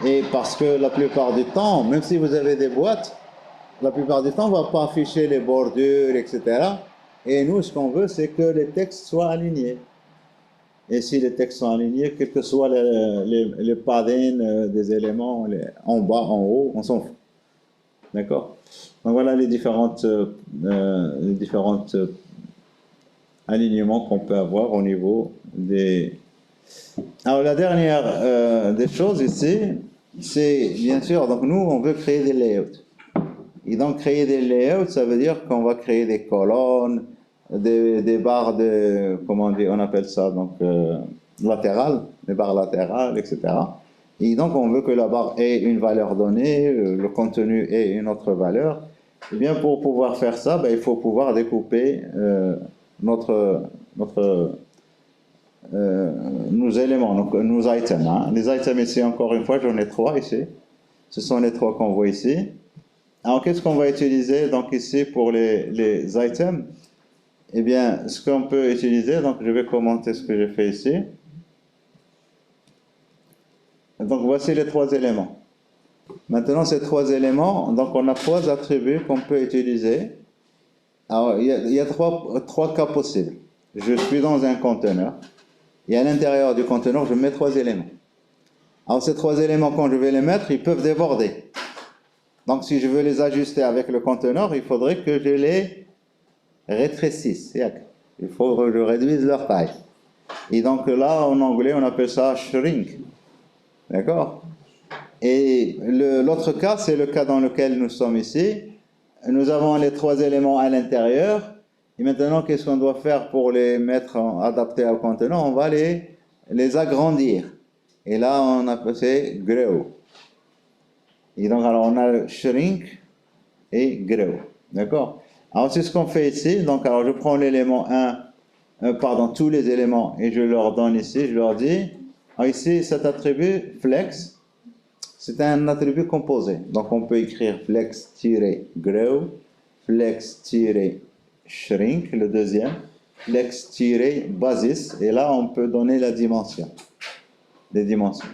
Et parce que la plupart du temps, même si vous avez des boîtes, la plupart du temps, on ne va pas afficher les bordures, etc. Et nous, ce qu'on veut, c'est que les textes soient alignés. Et si les textes sont alignés, quel que soit les paddings des éléments, en bas, en haut, on s'en fout. D'accord? Donc voilà les différentes alignements qu'on peut avoir au niveau des... Alors la dernière des choses ici, c'est bien sûr, donc nous, on veut créer des layouts. Et donc créer des layouts, ça veut dire qu'on va créer des colonnes, des barres comment on appelle ça, donc latérales, des barres latérales, etc. Et donc on veut que la barre ait une valeur donnée, le contenu ait une autre valeur. Et bien pour pouvoir faire ça, il faut pouvoir découper notre nos éléments, donc nos items. Hein. Les items ici, encore une fois, j'en ai trois ici. Ce sont les trois qu'on voit ici. Alors, qu'est-ce qu'on va utiliser donc ici pour les items? Eh bien, ce qu'on peut utiliser, donc je vais commenter ce que j'ai fait ici. Donc, voici les trois éléments. Maintenant, ces trois éléments, donc on a trois attributs qu'on peut utiliser. Alors, il y a trois cas possibles. Je suis dans un conteneur. Et à l'intérieur du conteneur, je mets trois éléments. Alors, ces trois éléments, quand je vais les mettre, ils peuvent déborder. Donc, si je veux les ajuster avec le conteneur, il faudrait que je les rétrécisse. Il faut que je réduise leur taille. Et donc là, en anglais, on appelle ça shrink. D'accord? Et l'autre cas, c'est le cas dans lequel nous sommes ici. Nous avons les trois éléments à l'intérieur. Et maintenant, qu'est-ce qu'on doit faire pour les mettre adaptés au conteneur? On va les agrandir. Et là, on appelle ça grow. Et donc, alors, on a shrink et grow. D'accord? Alors, c'est ce qu'on fait ici. Donc, alors, je prends l'élément 1, tous les éléments, et je leur donne ici, je leur dis, alors ici, cet attribut, flex, c'est un attribut composé. Donc, on peut écrire flex-grow, flex-shrink, le deuxième, flex-basis, et là, on peut donner la dimension, les dimensions.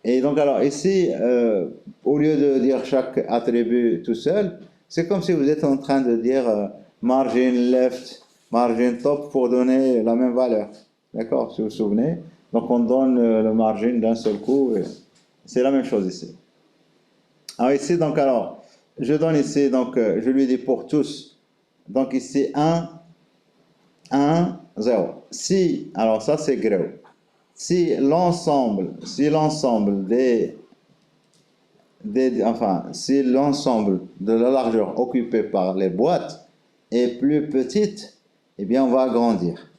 Et donc, alors, ici, au lieu de dire chaque attribut tout seul, c'est comme si vous êtes en train de dire margin left, margin top pour donner la même valeur. D'accord, si vous vous souvenez. Donc, on donne le margin d'un seul coup. C'est la même chose ici. Alors, ici, donc, alors, je donne ici, donc, je lui dis pour tous. Donc, ici, 1, 0. Si, alors ça, c'est grow. Si l'ensemble si l'ensemble de la largeur occupée par les boîtes est plus petite, eh bien, on va agrandir.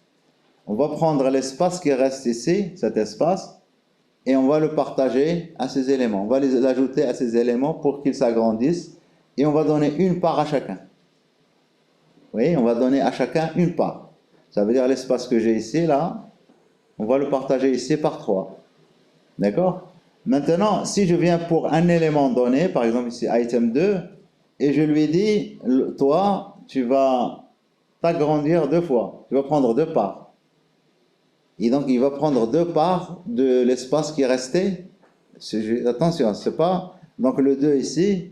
On va prendre l'espace qui reste ici, cet espace, et on va le partager à ces éléments. On va les ajouter à ces éléments pour qu'ils s'agrandissent, et on va donner une part à chacun. Oui, on va donner à chacun une part. Ça veut dire l'espace que j'ai ici, là, on va le partager ici par 3. D'accord? Maintenant, si je viens pour un élément donné, par exemple ici item 2, et je lui dis, toi, tu vas t'agrandir 2 fois, tu vas prendre 2 parts. Et donc, il va prendre 2 parts de l'espace qui est resté. Attention, c'est pas... Donc, le 2 ici,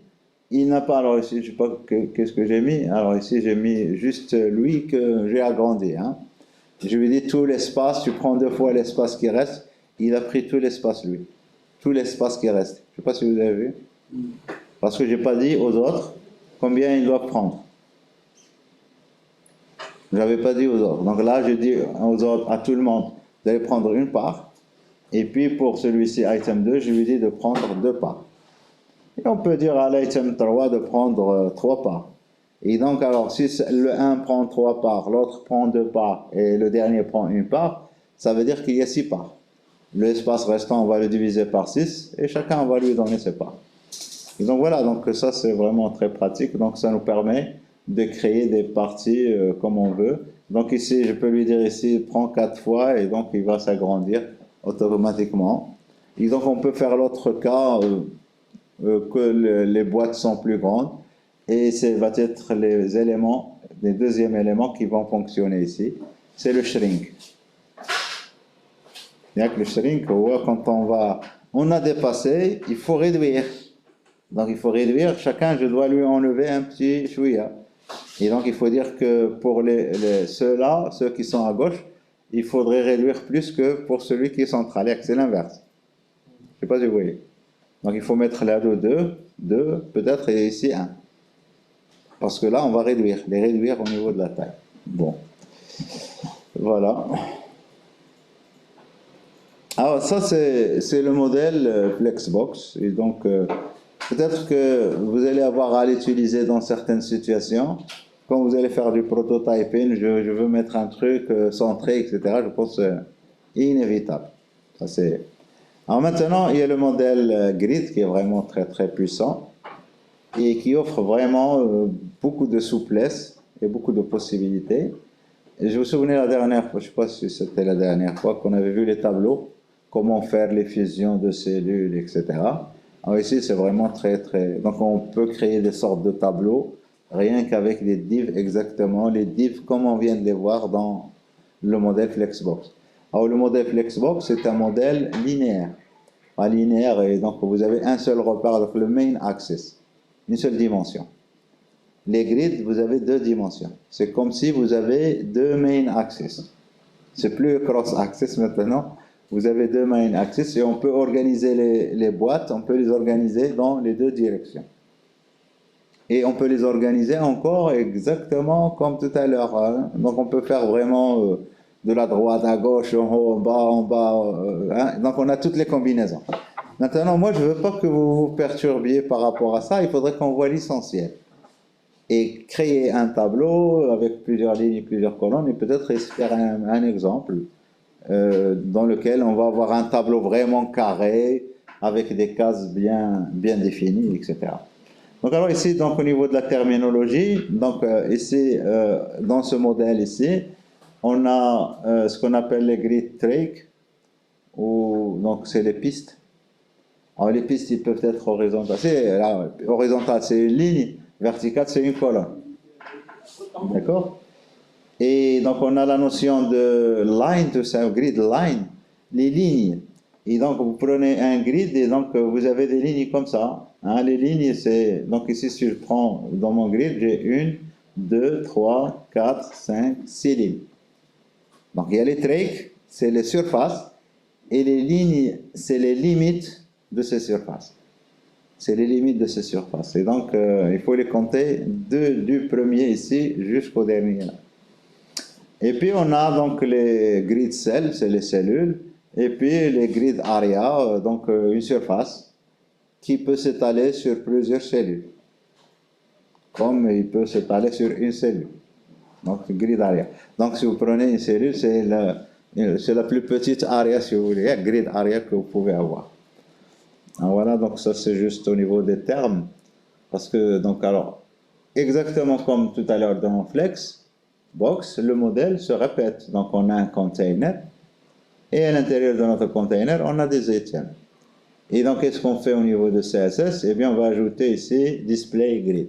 il n'a pas... Alors ici, je ne sais pas qu'est-ce que j'ai mis. Alors ici, j'ai mis juste lui que j'ai agrandi. Hein. Je lui dis tout l'espace, tu prends 2 fois l'espace qui reste. Il a pris tout l'espace, lui. Tout l'espace qui reste. Je ne sais pas si vous avez vu. Parce que je n'ai pas dit aux autres combien ils doivent prendre. Je n'avais pas dit aux autres. Donc là, je dis aux autres, à tout le monde, vous allez prendre une part. Et puis pour celui-ci, item 2, je lui dis de prendre 2 parts. Et on peut dire à l'item 3 de prendre 3 parts. Et donc, alors, si le 1 prend 3 parts, l'autre prend 2 parts, et le dernier prend une part, ça veut dire qu'il y a 6 parts. L'espace restant, on va le diviser par 6, et chacun va lui donner ses parts. Et donc voilà, donc ça c'est vraiment très pratique, donc ça nous permet de créer des parties comme on veut. Donc ici, je peux lui dire ici, prends 4 fois, et donc il va s'agrandir automatiquement. Et donc on peut faire l'autre cas, que les boîtes sont plus grandes, et ça va être les éléments, les deuxièmes éléments qui vont fonctionner ici. C'est le shrink. Il le shrink, quand on a dépassé, il faut réduire. Donc il faut réduire, chacun, je dois lui enlever un petit chouïa. Et donc il faut dire que pour ceux-là, ceux qui sont à gauche, il faudrait réduire plus que pour celui qui est central. C'est l'inverse. Je ne sais pas si vous voyez. Donc il faut mettre là 2 peut-être, et ici 1. Parce que là, on va les réduire au niveau de la taille. Bon. Voilà. Alors ça, c'est le modèle Flexbox. Et donc, peut-être que vous allez avoir à l'utiliser dans certaines situations. Quand vous allez faire du prototyping, je veux mettre un truc centré, etc. Je pense que c'est inévitable. Ça, c'est... Alors maintenant, il y a le modèle Grid qui est vraiment très très puissant et qui offre vraiment beaucoup de souplesse et beaucoup de possibilités. Et je vous souvenez la dernière fois, je ne sais pas si c'était la dernière fois, qu'on avait vu les tableaux, comment faire les fusions de cellules, etc. Alors ici, c'est vraiment très, très... Donc on peut créer des sortes de tableaux, rien qu'avec les divs exactement, les divs comme on vient de les voir dans le modèle Flexbox. Alors le modèle Flexbox, c'est un modèle linéaire. Pas linéaire, et donc vous avez un seul repère, donc le main axis, une seule dimension. Les grids, vous avez deux dimensions. C'est comme si vous avez deux main axes. C'est plus cross axis maintenant. Vous avez deux main axes et on peut organiser les boîtes, on peut les organiser dans les deux directions. Et on peut les organiser encore exactement comme tout à l'heure. Hein. Donc on peut faire vraiment de la droite à gauche, en haut, en bas. Hein. Donc on a toutes les combinaisons. Maintenant, moi, je ne veux pas que vous vous perturbiez par rapport à ça. Il faudrait qu'on voit l'essentiel. Et créer un tableau avec plusieurs lignes, plusieurs colonnes, et peut-être faire un exemple dans lequel on va avoir un tableau vraiment carré, avec des cases bien définies, etc. Donc alors ici, donc, au niveau de la terminologie, donc ici, dans ce modèle ici, on a ce qu'on appelle les grid track, donc c'est les pistes. Alors les pistes, ils peuvent être horizontales. Horizontale, c'est une ligne, verticale, c'est une colonne. D'accord? Et donc on a la notion de line, tout ça, grid line, les lignes. Et donc vous prenez un grid et donc vous avez des lignes comme ça. Hein, les lignes, c'est. Donc ici, si je prends dans mon grid, j'ai 1, 2, 3, 4, 5, 6 lignes. Donc il y a les tracks, c'est les surfaces, et les lignes, c'est les limites de ces surfaces. C'est les limites de ces surfaces. Et donc il faut les compter du premier ici jusqu'au dernier. Et puis on a donc les grid cells, c'est les cellules, et puis les grid area, donc une surface qui peut s'étaler sur plusieurs cellules, comme il peut s'étaler sur une cellule. Donc grid area. Donc si vous prenez une cellule, c'est la plus petite area, si vous voulez, grid area que vous pouvez avoir. Alors voilà, donc ça c'est juste au niveau des termes, parce que donc alors exactement comme tout à l'heure dans Flexbox, le modèle se répète. Donc on a un container et à l'intérieur de notre container, on a des items. Et donc qu'est-ce qu'on fait au niveau de CSS? Eh bien on va ajouter ici display grid.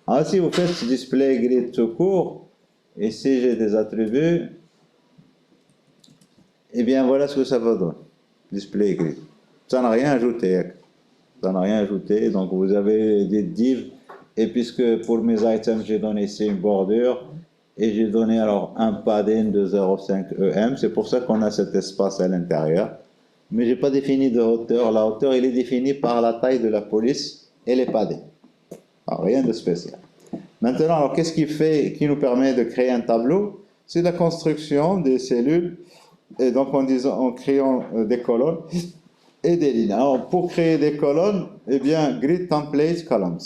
Alors si vous faites display grid tout court, ici j'ai des attributs, eh bien voilà ce que ça va donner. Display grid. Ça n'a rien ajouté. Ça n'a rien ajouté. Donc vous avez des divs. Et puisque pour mes items, j'ai donné ici une bordure. Et j'ai donné alors un padding de 0,5 EM. C'est pour ça qu'on a cet espace à l'intérieur. Mais je n'ai pas défini de hauteur. La hauteur, elle est définie par la taille de la police et les paddings. Alors, rien de spécial. Maintenant, alors qu'est-ce qui nous permet de créer un tableau? C'est la construction des cellules. Et donc en créant des colonnes et des lignes. Alors, pour créer des colonnes, eh bien, grid template columns.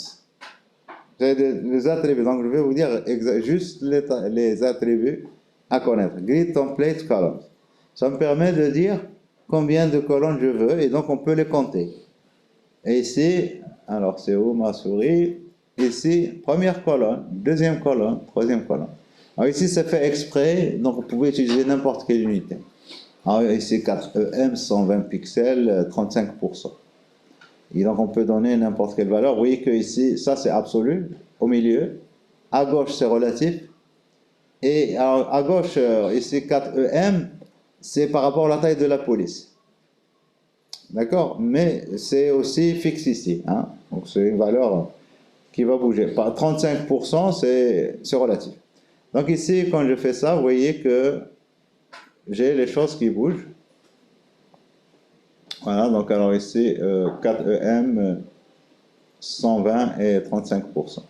J'ai des attributs. Donc, je vais vous dire juste les attributs à connaître. Grid template columns. Ça me permet de dire combien de colonnes je veux et donc on peut les compter. Et ici, alors c'est où ma souris? Ici, première colonne, deuxième colonne, troisième colonne. Alors ici, c'est fait exprès, donc vous pouvez utiliser n'importe quelle unité. Alors ici, 4EM, 120 pixels, 35%. Et donc on peut donner n'importe quelle valeur. Vous voyez que ici, ça c'est absolu, au milieu. À gauche, c'est relatif. Et alors, à gauche, ici, 4EM, c'est par rapport à la taille de la police. D'accord? Mais c'est aussi fixe ici. Hein? Donc c'est une valeur qui va bouger. Par 35%, c'est relatif. Donc ici, quand je fais ça, vous voyez que j'ai les choses qui bougent. Voilà, donc alors ici, 4EM, 120 et 35%.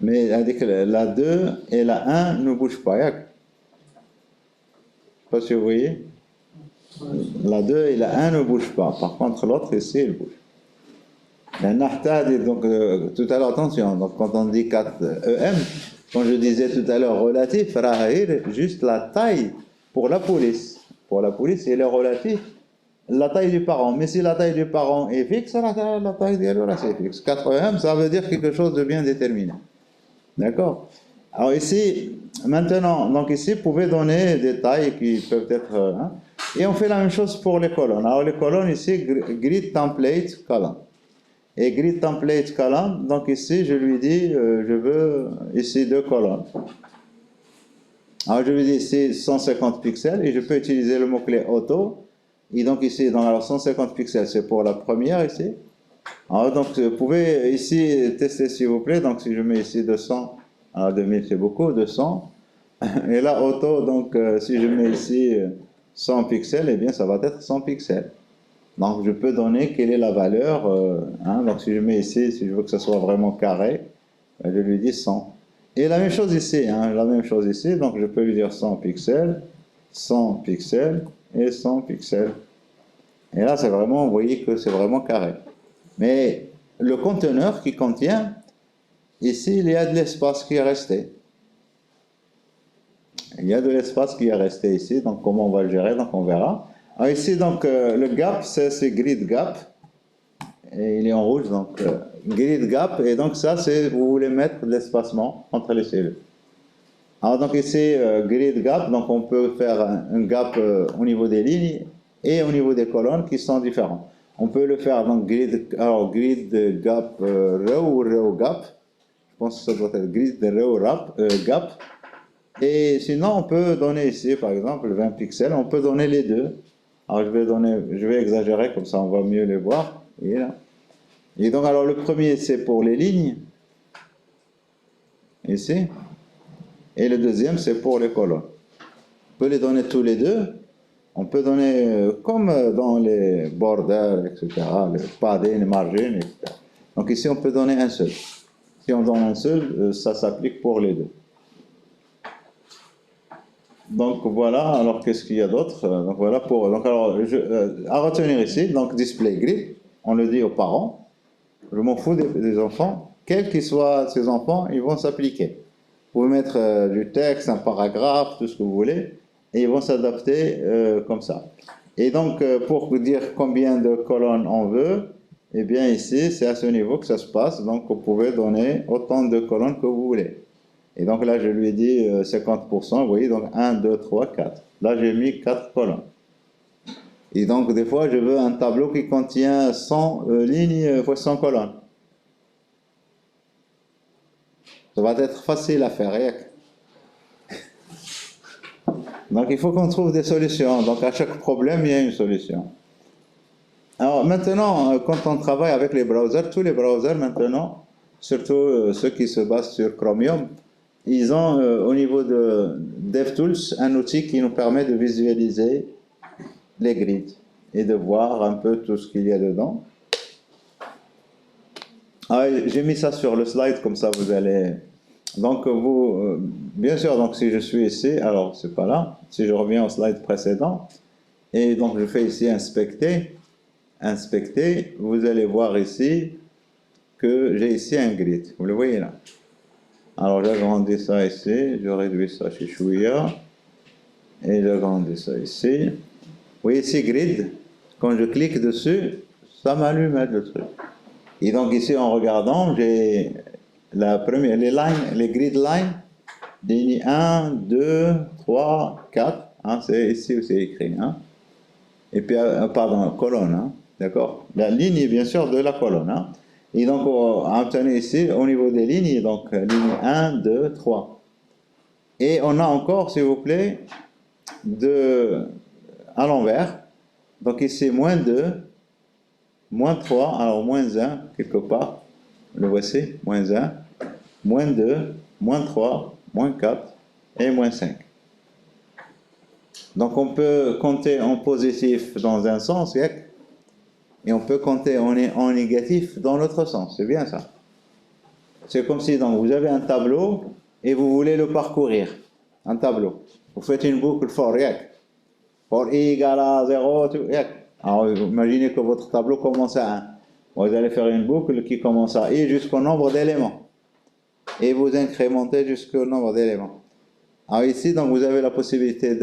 Mais la 2 et la 1 ne bougent pas. Je ne sais pas si vous voyez. La 2 et la 1 ne bougent pas. Par contre, l'autre ici, elle bouge. Donc, tout à l'heure, attention, donc, quand on dit 4EM, quand je disais tout à l'heure relatif, juste la taille pour la police. Pour la police, il est relatif la taille du parent. Mais si la taille du parent est fixe, la taille de l'autre c'est fixe. 4EM, ça veut dire quelque chose de bien déterminé. D'accord? Alors ici, maintenant, donc ici, vous pouvez donner des tailles qui peuvent être... hein. Et on fait la même chose pour les colonnes. Alors les colonnes ici, grid template column. Et grid template column, donc ici, je lui dis, je veux ici 2 colonnes. Alors je lui dis ici 150 pixels et je peux utiliser le mot-clé auto. Et donc ici, donc, alors 150 pixels, c'est pour la première ici. Alors donc vous pouvez ici tester s'il vous plaît. Donc si je mets ici 200, alors 2000 c'est beaucoup, 200. Et là, auto, donc si je mets ici 100 pixels, eh bien ça va être 100 pixels. Donc je peux donner quelle est la valeur. Hein, donc si je mets ici, si je veux que ce soit vraiment carré, je lui dis 100. Et la même chose ici, hein, la même chose ici. Donc je peux lui dire 100 pixels, 100 pixels et 100 pixels. Et là, c'est vraiment, vous voyez que c'est vraiment carré. Mais le conteneur qui contient, ici, il y a de l'espace qui est resté. Il y a de l'espace qui est resté ici, donc comment on va le gérer, donc on verra. Alors ici, donc, le gap, c'est grid gap, et il est en rouge, donc grid gap, et donc ça, c'est, vous voulez mettre de l'espacement entre les cellules. Alors donc ici, grid gap, donc on peut faire un gap au niveau des lignes et au niveau des colonnes qui sont différents. On peut le faire donc grid gap row ou row gap. Je pense que ça doit être grid row gap. Et sinon, on peut donner ici, par exemple, 20 pixels. On peut donner les deux. Alors, je vais exagérer, comme ça, on va mieux les voir. Et là. Et donc, alors, le premier, c'est pour les lignes. Ici. Et le deuxième, c'est pour les colonnes. On peut les donner tous les deux. On peut donner, comme dans les borders, etc., les padding, les margins, etc. Donc, ici, on peut donner un seul. Si on donne un seul, ça s'applique pour les deux. Donc voilà, alors qu'est-ce qu'il y a d'autre? Donc voilà à retenir ici, donc display grid, on le dit aux parents, je m'en fous des enfants, quels qu'ils soient ces enfants, ils vont s'appliquer. Vous pouvez mettre du texte, un paragraphe, tout ce que vous voulez, et ils vont s'adapter comme ça. Et donc pour vous dire combien de colonnes on veut, eh bien ici c'est à ce niveau que ça se passe, donc vous pouvez donner autant de colonnes que vous voulez. Et donc là, je lui ai dit 50%, vous voyez, donc 1, 2, 3, 4. Là, j'ai mis 4 colonnes. Et donc, des fois, je veux un tableau qui contient 100 lignes fois 100 colonnes. Ça va être facile à faire. Donc, il faut qu'on trouve des solutions. Donc, à chaque problème, il y a une solution. Alors, maintenant, quand on travaille avec les browsers, tous les browsers maintenant, surtout ceux qui se basent sur Chromium, ils ont au niveau de DevTools un outil qui nous permet de visualiser les grids et de voir un peu tout ce qu'il y a dedans. Ah, j'ai mis ça sur le slide, comme ça vous allez... Donc vous, bien sûr, donc si je suis ici, alors c'est pas là, si je reviens au slide précédent, et donc je fais ici inspecter, vous allez voir ici que j'ai ici un grid, vous le voyez là. Alors j'agrandis ça ici, je réduis ça chez Chouïa, et j'agrandis ça ici. Vous voyez ici grid, quand je clique dessus, ça m'allume le truc. Et donc ici en regardant, j'ai les grid lines, ligne 1, 2, 3, 4, hein, c'est ici où c'est écrit. Hein. Et puis, pardon, colonne, hein, d'accord. La ligne est bien sûr de la colonne. Hein. Et donc, on tenait ici, au niveau des lignes, donc ligne 1, 2, 3. Et on a encore, s'il vous plaît, à l'envers. Donc ici, moins 2, moins 3, alors moins 1, quelque part. Le voici, moins 1, moins 2, moins 3, moins 4 et moins 5. Donc on peut compter en positif dans un sens, et on peut compter en négatif dans l'autre sens. C'est bien ça. C'est comme si donc, vous avez un tableau et vous voulez le parcourir. Un tableau. Vous faites une boucle for i égale à 0, alors imaginez que votre tableau commence à 1. Vous allez faire une boucle qui commence à i jusqu'au nombre d'éléments. Et vous incrémentez jusqu'au nombre d'éléments. Alors ici, donc, vous avez la possibilité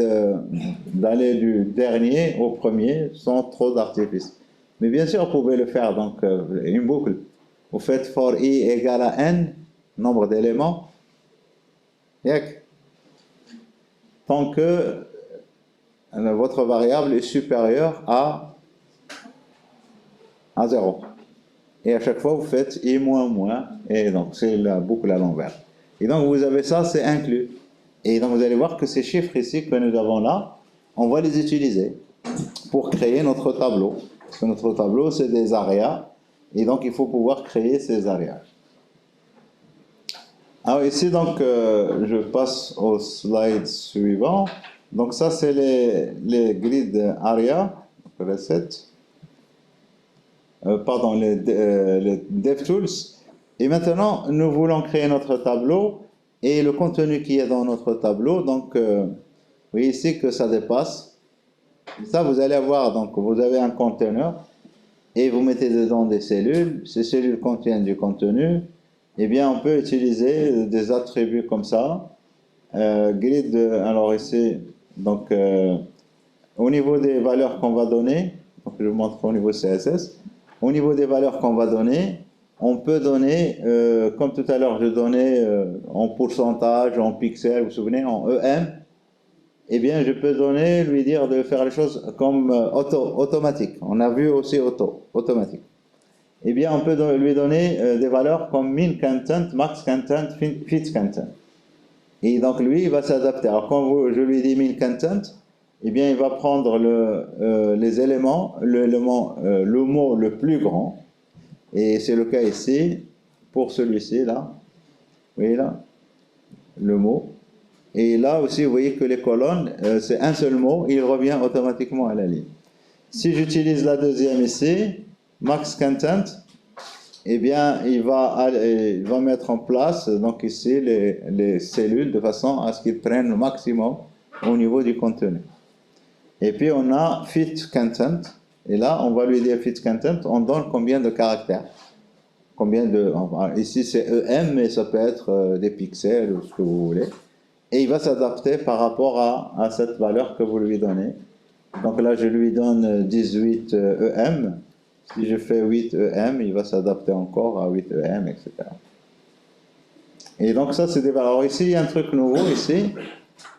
d'aller du dernier au premier sans trop d'artifice. Mais bien sûr, vous pouvez le faire, donc une boucle. Vous faites for i égale à n, nombre d'éléments, Yak. Tant que votre variable est supérieure à 0. Et à chaque fois, vous faites i moins moins, et donc c'est la boucle à l'envers. Et donc vous avez ça, c'est inclus. Et donc vous allez voir que ces chiffres ici que nous avons là, on va les utiliser pour créer notre tableau. Parce que notre tableau, c'est des areas, et donc il faut pouvoir créer ces areas. Alors ici, donc, je passe au slide suivant. Donc ça, c'est les grid area, recettes. Pardon, les DevTools. Et maintenant, nous voulons créer notre tableau et le contenu qui est dans notre tableau. Donc, vous voyez ici que ça dépasse. Ça, vous allez avoir, donc, vous avez un conteneur et vous mettez dedans des cellules. Ces cellules contiennent du contenu. Eh bien, on peut utiliser des attributs comme ça. Grid, alors ici, donc, au niveau des valeurs qu'on va donner, donc je vous montre au niveau CSS. Au niveau des valeurs qu'on va donner, on peut donner, comme tout à l'heure je donnais en pourcentage, en pixels, vous vous souvenez, en EM, eh bien je peux donner, lui dire de faire les choses comme automatique. On a vu aussi automatique. Eh bien on peut lui donner des valeurs comme min content, max content, fit content. Et donc lui, il va s'adapter. Alors quand je lui dis min content, eh bien, il va prendre les éléments, le mot le plus grand, et c'est le cas ici, pour celui-ci, là, vous voyez là, le mot, et là aussi, vous voyez que les colonnes, c'est un seul mot, il revient automatiquement à la ligne. Si j'utilise la deuxième ici, max content, eh bien, il va mettre en place, donc ici, les cellules, de façon à ce qu'ils prennent le maximum au niveau du contenu. Et puis on a fit content, et là on va lui dire fit content, on donne combien de caractères. Ici c'est EM, mais ça peut être des pixels ou ce que vous voulez. Et il va s'adapter par rapport à cette valeur que vous lui donnez. Donc là je lui donne 18 EM. Si je fais 8 EM, il va s'adapter encore à 8 EM, etc. Et donc ça c'est des valeurs. Alors ici il y a un truc nouveau ici.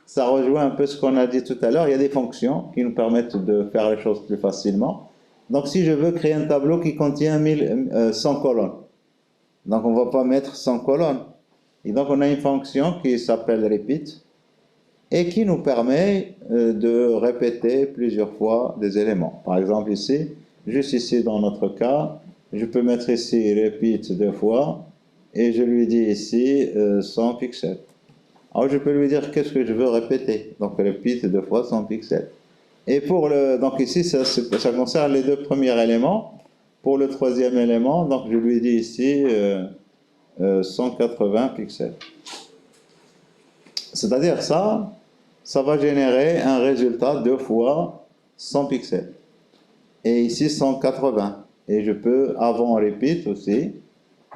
Ça rejoint un peu ce qu'on a dit tout à l'heure. Il y a des fonctions qui nous permettent de faire les choses plus facilement. Donc, si je veux créer un tableau qui contient 100 colonnes, donc on ne va pas mettre 100 colonnes. Et donc, on a une fonction qui s'appelle repeat et qui nous permet de répéter plusieurs fois des éléments. Par exemple, ici, juste ici dans notre cas, je peux mettre ici repeat 2 fois et je lui dis ici 100 pixels. Alors je peux lui dire qu'est-ce que je veux répéter. Donc repeat 2 fois 100 pixels. Et donc ici, ça concerne les 2 premiers éléments. Pour le 3e élément, donc je lui dis ici 180 pixels. C'est-à-dire ça va générer un résultat 2 fois 100 pixels. Et ici 180. Et je peux, avant repeat aussi,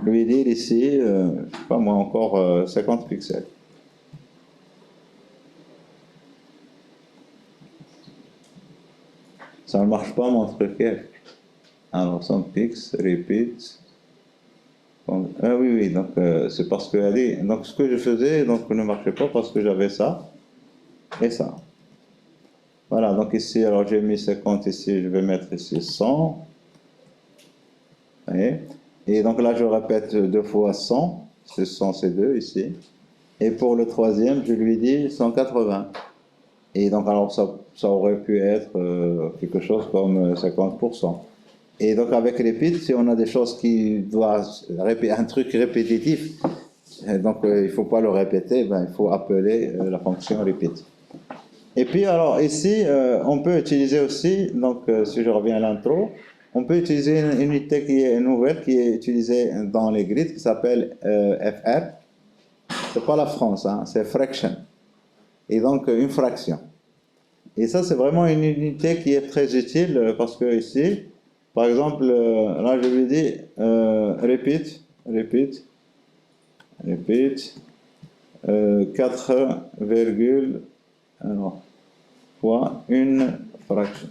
lui dire ici, je ne sais pas moi, encore 50 pixels. Ça ne marche pas mon truc. Alors 100 pix, repeat. Ah oui, donc c'est parce que elle dit. Donc ce que je faisais donc, ne marchait pas parce que j'avais ça et ça. Voilà, donc ici, alors j'ai mis 50 ici, je vais mettre ici 100. Vous voyez? Et donc là, je répète 2 fois 100. C'est 100, c'est 2 ici. Et pour le 3e, je lui dis 180. Et donc, alors, ça aurait pu être quelque chose comme 50%. Et donc, avec repeat, si on a des choses qui doivent un truc répétitif, donc il ne faut pas le répéter, ben, il faut appeler la fonction repeat. Et puis, alors, ici, on peut utiliser aussi, donc, si je reviens à l'intro, on peut utiliser une unité qui est nouvelle, qui est utilisée dans les grids, qui s'appelle FR. C'est pas la France, hein, c'est fraction. Et donc, une fraction. Et ça, c'est vraiment une unité qui est très utile parce que ici, par exemple, là, je lui dis repeat, 4, fois une fraction.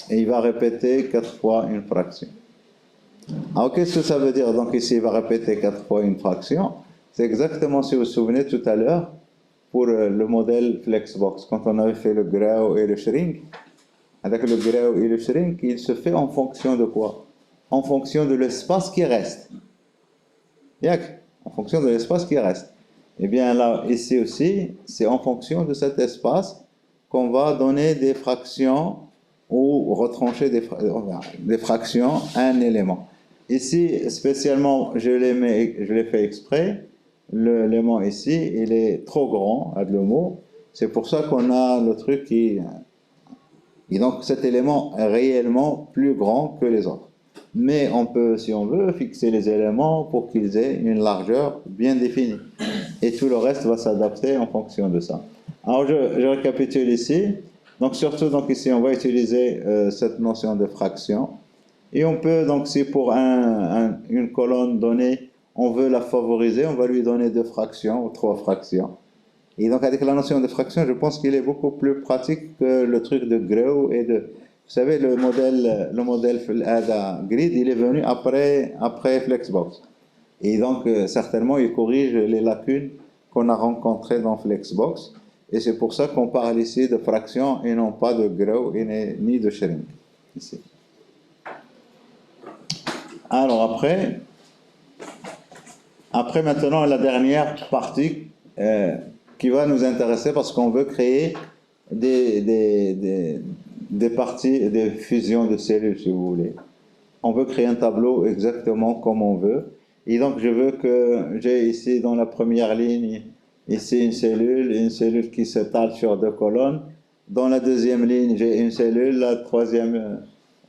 Et il va répéter 4 fois une fraction. Alors, qu'est-ce que ça veut dire? Donc, ici, il va répéter 4 fois une fraction. C'est exactement, si vous vous souvenez tout à l'heure, pour le modèle Flexbox, quand on avait fait le grow et le shrink, avec le grow et le shrink, il se fait en fonction de quoi? En fonction de l'espace qui reste. En fonction de l'espace qui reste. Eh bien là, ici aussi, c'est en fonction de cet espace qu'on va donner des fractions ou retrancher des fractions à un élément. Ici, spécialement, je l'ai fait exprès. L'élément ici, il est trop grand, à le mot. C'est pour ça qu'on a le truc qui... Et donc cet élément est réellement plus grand que les autres. Mais on peut, si on veut, fixer les éléments pour qu'ils aient une largeur bien définie. Et tout le reste va s'adapter en fonction de ça. Alors je récapitule ici. Donc surtout donc ici on va utiliser cette notion de fraction. Et on peut donc si pour une colonne donnée on veut la favoriser, on va lui donner 2 fractions ou 3 fractions. Et donc avec la notion de fraction, je pense qu'il est beaucoup plus pratique que le truc de grow et de... Vous savez, le modèle grid, il est venu après Flexbox. Et donc, certainement, il corrige les lacunes qu'on a rencontrées dans Flexbox. Et c'est pour ça qu'on parle ici de fraction et non pas de grow ni de shrink. Ici. Alors après maintenant, la dernière partie qui va nous intéresser parce qu'on veut créer des parties, des fusions de cellules, si vous voulez. On veut créer un tableau exactement comme on veut. Et donc, je veux que j'ai ici dans la première ligne, ici une cellule qui s'étale sur 2 colonnes. Dans la deuxième ligne, j'ai une cellule, la troisième,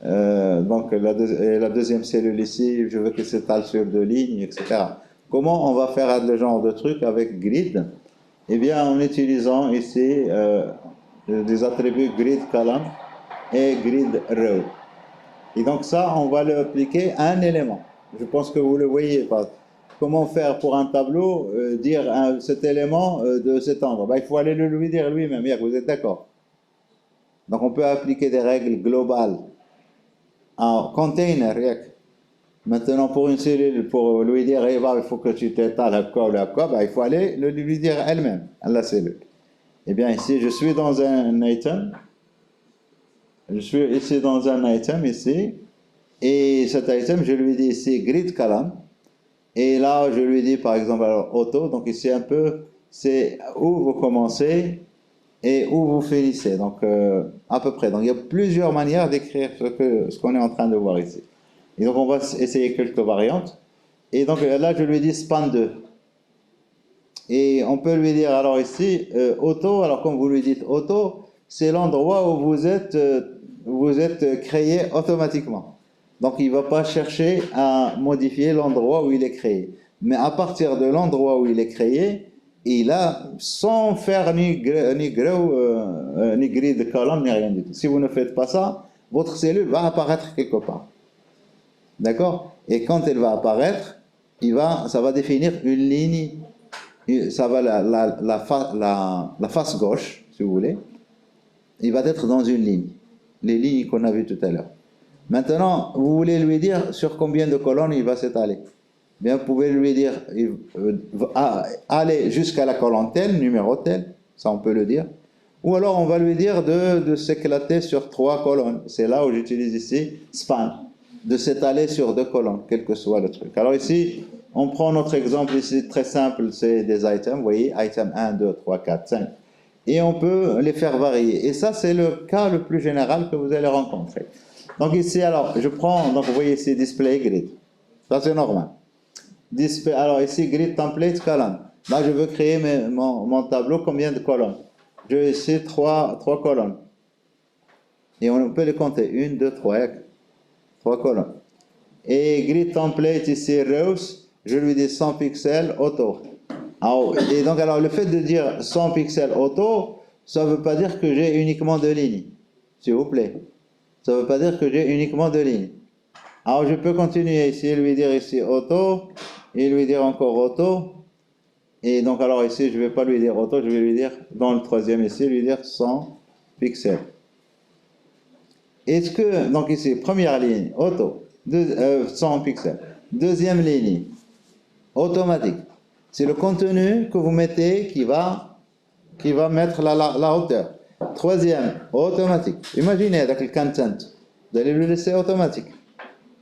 donc la deuxième cellule ici, je veux qu'elle s'étale sur 2 lignes, etc. Comment on va faire le genre de truc avec grid? Eh bien, en utilisant ici des attributs grid column et grid row. Et donc ça, on va l'appliquer à un élément. Je pense que vous le voyez pas. Comment faire pour un tableau, dire cet élément de s'étendre? Il faut aller le lui dire lui-même. Vous êtes d'accord? Donc on peut appliquer des règles globales en container. Maintenant, pour une cellule, pour lui dire, il faut que tu t'étales à quoi, il faut aller le lui dire elle-même, à la cellule. Eh bien, ici, je suis dans un item. Je suis ici dans un item, ici. Et cet item, je lui dis ici grid column. Et là, je lui dis par exemple alors, auto. Donc ici un peu, c'est où vous commencez et où vous finissez. Donc à peu près. Donc il y a plusieurs manières d'écrire ce qu'on est en train de voir ici. Et donc on va essayer quelques variantes. Et donc là, je lui dis span 2. Et on peut lui dire alors ici auto. Alors comme vous lui dites auto, c'est l'endroit où vous êtes créé automatiquement. Donc il ne va pas chercher à modifier l'endroit où il est créé. Mais à partir de l'endroit où il est créé, il a, sans faire ni grille de colonne, ni rien du tout. Si vous ne faites pas ça, votre cellule va apparaître quelque part. D'accord? Et quand elle va apparaître, ça va définir une ligne, ça va la face gauche, si vous voulez, il va être dans une ligne. Les lignes qu'on a vues tout à l'heure. Maintenant, vous voulez lui dire sur combien de colonnes il va s'étaler. Bien, vous pouvez lui dire, aller jusqu'à la colonne telle, numéro tel, ça on peut le dire. Ou alors on va lui dire de s'éclater sur 3 colonnes. C'est là où j'utilise ici span, de s'étaler sur 2 colonnes, quel que soit le truc. Alors ici, on prend notre exemple ici, très simple, c'est des items, vous voyez, item 1, 2, 3, 4, 5. Et on peut les faire varier. Et ça, c'est le cas le plus général que vous allez rencontrer. Donc ici, alors, je prends, donc vous voyez ici, display grid. Ça, c'est normal. Alors ici, grid template column. Là, je veux créer mon tableau, combien de colonnes? Je veux ici 3 colonnes. Et on peut les compter. 1, 2, 3. 3 colonnes. Et grid template ici, rows, je lui dis 100 pixels auto. Et donc, alors, le fait de dire 100 pixels auto, ça ne veut pas dire que j'ai uniquement 2 lignes. S'il vous plaît. Ça ne veut pas dire que j'ai uniquement 2 lignes. Alors, je peux continuer ici, lui dire ici auto, et lui dire encore auto. Et donc, alors ici, je ne vais pas lui dire auto, je vais lui dire, dans le troisième ici, lui dire 100 pixels. Est-ce que, donc ici, première ligne, auto, 100 pixels. Deuxième ligne, automatique. C'est le contenu que vous mettez qui va mettre la hauteur. Troisième, automatique. Imaginez avec le content, vous allez le laisser automatique.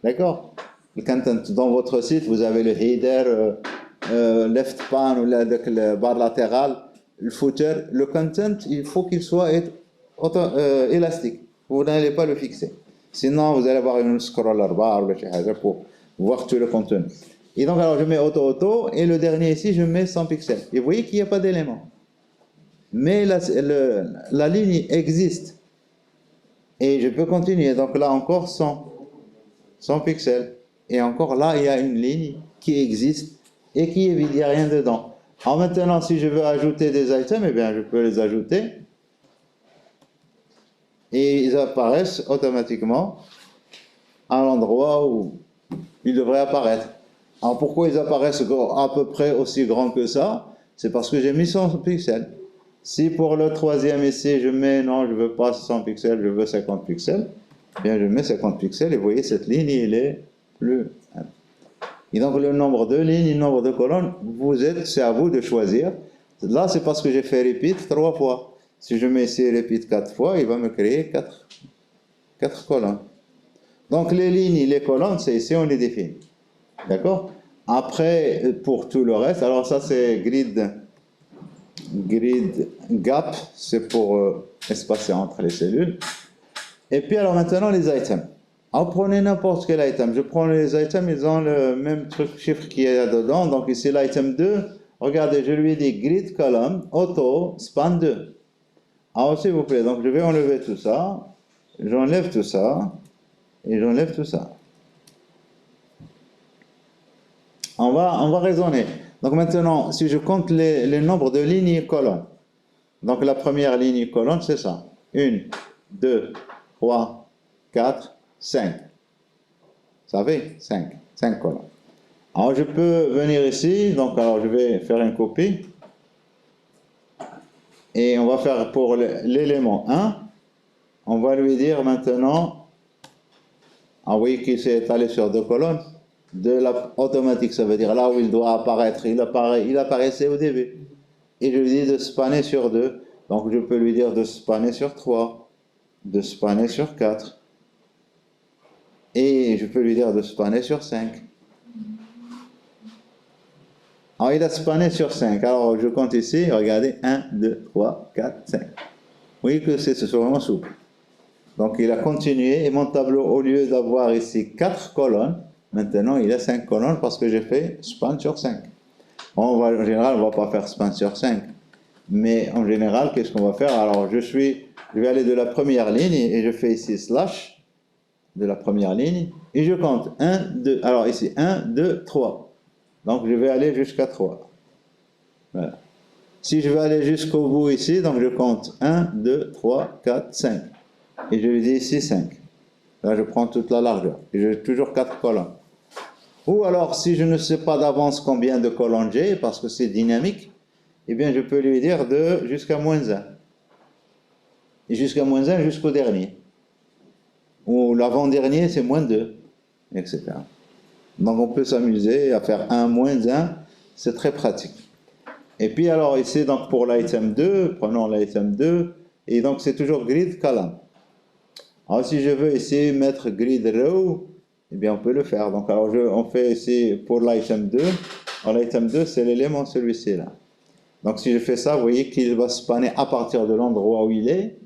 D'accord? Le content, dans votre site, vous avez le header, left pan ou le barre latérale, le footer. Le content, il faut qu'il soit élastique. Vous n'allez pas le fixer. Sinon, vous allez avoir une scroller bar ou quelque chose pour voir tout le contenu. Et donc, alors, je mets auto, et le dernier ici, je mets 100 pixels. Et vous voyez qu'il n'y a pas d'élément. Mais la ligne existe. Et je peux continuer. Donc là, encore 100 pixels. Et encore là, il y a une ligne qui existe et qui est vide, il n'y a rien dedans. Alors maintenant, si je veux ajouter des items, eh bien, je peux les ajouter. Et ils apparaissent automatiquement à l'endroit où ils devraient apparaître. Alors pourquoi ils apparaissent à peu près aussi grands que ça? C'est parce que j'ai mis 100 pixels. Si pour le troisième essai, je mets, non, je ne veux pas 100 pixels, je veux 50 pixels, eh bien je mets 50 pixels et vous voyez, cette ligne, il est plus... Et donc le nombre de lignes, le nombre de colonnes, c'est à vous de choisir. Là, c'est parce que j'ai fait repeat 3 fois. Si je mets ici repeat 4 fois, il va me créer 4 colonnes. Donc les lignes et les colonnes, c'est ici, on les définit. D'accord? Après, pour tout le reste, alors ça c'est grid gap, c'est pour espacer entre les cellules. Et puis alors maintenant les items. Alors prenez n'importe quel item. Je prends les items, ils ont le même chiffre qu'il y a dedans. Donc ici l'item 2, regardez, je lui ai dit grid column, auto, span 2. Alors s'il vous plaît, donc je vais enlever tout ça. J'enlève tout ça. Et j'enlève tout ça. On va raisonner. Donc maintenant, si je compte les nombres de lignes et colonnes, donc la première ligne et colonne, c'est ça. 1, 2, 3, 4, 5. Ça fait 5 colonnes. Alors je peux venir ici, donc alors je vais faire une copie. Et on va faire pour l'élément 1, on va lui dire maintenant, vous voyez qu'il s'est étalé sur 2 colonnes. De la automatique, ça veut dire là où il doit apparaître, il apparaissait au début. Et je lui dis de spanner sur 2. Donc je peux lui dire de spanner sur 3, de spanner sur 4. Et je peux lui dire de spanner sur 5. Alors il a spanné sur 5. Alors je compte ici, regardez, 1, 2, 3, 4, 5. Vous voyez que c'est vraiment souple. Donc il a continué et mon tableau, au lieu d'avoir ici 4 colonnes, maintenant il a 5 colonnes parce que j'ai fait span sur 5. En général, on ne va pas faire span sur 5. Mais en général, qu'est-ce qu'on va faire? Alors je vais aller de la première ligne et je fais ici slash de la première ligne et je compte 1, 2. Alors ici 1, 2, 3. Donc je vais aller jusqu'à 3. Voilà. Si je veux aller jusqu'au bout ici, donc je compte 1, 2, 3, 4, 5. Et je lui dis ici 5. Là, je prends toute la largeur. Et j'ai toujours 4 colonnes. Ou alors, si je ne sais pas d'avance combien de colonnes j'ai, parce que c'est dynamique, eh bien, je peux lui dire de jusqu'à moins 1. Et jusqu'à moins 1 jusqu'au dernier. Ou l'avant-dernier, c'est moins 2, etc. Donc, on peut s'amuser à faire 1, moins 1. C'est très pratique. Et puis, alors, ici, donc, pour l'item 2, prenons l'item 2. Et donc, c'est toujours grid column. Alors, si je veux ici mettre grid row, eh bien, on peut le faire. Donc, alors, on fait ici pour l'item 2. Alors, l'item 2, c'est l'élément celui-ci là. Donc, si je fais ça, vous voyez qu'il va spanner à partir de l'endroit où il est.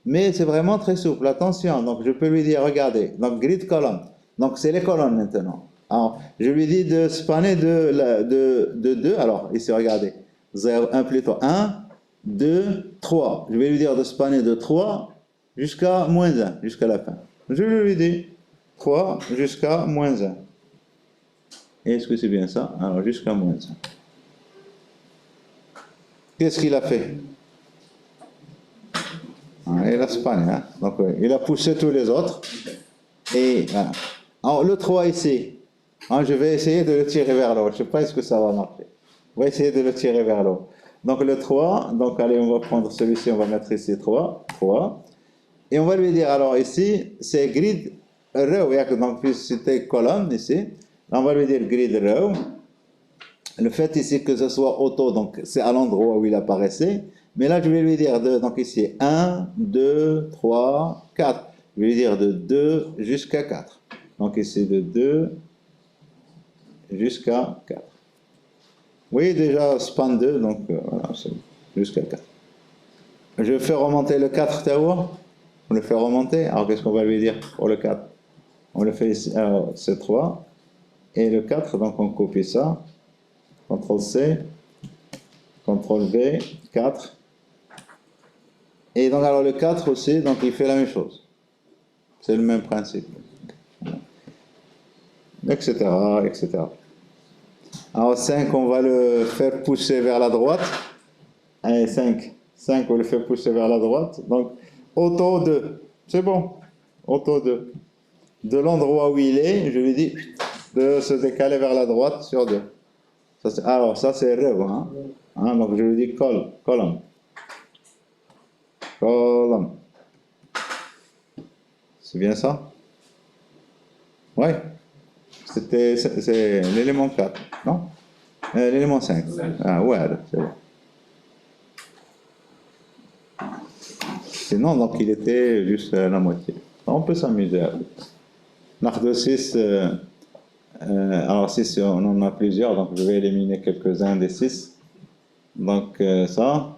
Mais c'est vraiment très souple. Attention. Donc, je peux lui dire, regardez, donc grid column. Donc, c'est les colonnes maintenant. Alors, je lui dis de spanner de 2. Alors, ici, regardez. 0, 1 plutôt. 1, 2, 3. Je vais lui dire de spanner de 3 jusqu'à moins 1, jusqu'à la fin. Je lui dis 3 jusqu'à moins 1. Est-ce que c'est bien ça? Alors, jusqu'à moins 1. Qu'est-ce qu'il a fait? Il a spanné, hein? Donc, il a poussé tous les autres. Et voilà. Alors, le 3 ici, je vais essayer de le tirer vers le haut. Je ne sais pas est-ce que ça va marcher. On va essayer de le tirer vers le haut. Donc, le 3, donc allez, on va prendre celui-ci, on va mettre ici 3. Et on va lui dire, alors ici, c'est grid row. Donc, c'était colonne ici. Là, on va lui dire grid row. Le fait ici que ce soit auto, donc c'est à l'endroit où il apparaissait. Mais là, je vais lui dire de, donc ici, 1, 2, 3, 4. Je vais lui dire de 2 jusqu'à 4. Donc ici, de 2 jusqu'à 4. Oui, déjà, span 2, donc voilà, c'est jusqu'à 4. Je fais remonter le 4, Taour. On le fait remonter. Alors, qu'est-ce qu'on va lui dire pour le 4? On le fait ici, alors, c'est 3. Et le 4, donc on copie ça. CTRL-C, CTRL-V, 4. Et donc, alors, le 4 aussi, donc il fait la même chose. C'est le même principe. Etc., etc. Alors, 5, on va le faire pousser vers la droite. Allez, 5. 5, on le fait pousser vers la droite. Donc, auto 2. C'est bon. Auto 2. De l'endroit où il est, je lui dis de se décaler vers la droite sur 2. Alors, ça, c'est rêve. Hein? Donc, je lui dis column. Column. C'est bien ça? Oui. C'est l'élément 4, non? L'élément 5. Ah, ouais, c'est bon. Sinon, donc, il était juste la moitié. On peut s'amuser avec. L'arc de 6, alors 6, on en a plusieurs, donc je vais éliminer quelques-uns des 6. Donc, ça.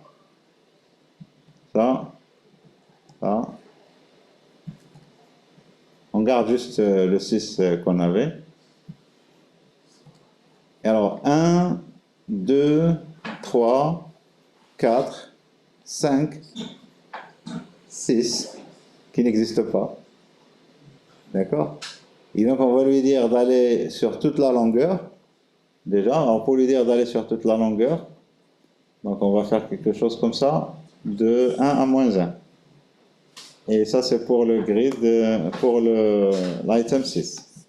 On garde juste le 6 qu'on avait. Et alors, 1, 2, 3, 4, 5, 6, qui n'existe pas. D'accord? Et donc, on va lui dire d'aller sur toute la longueur. Déjà, alors pour lui dire d'aller sur toute la longueur, donc on va faire quelque chose comme ça, de 1 à moins 1. Et ça, c'est pour le grid, pour l'item 6.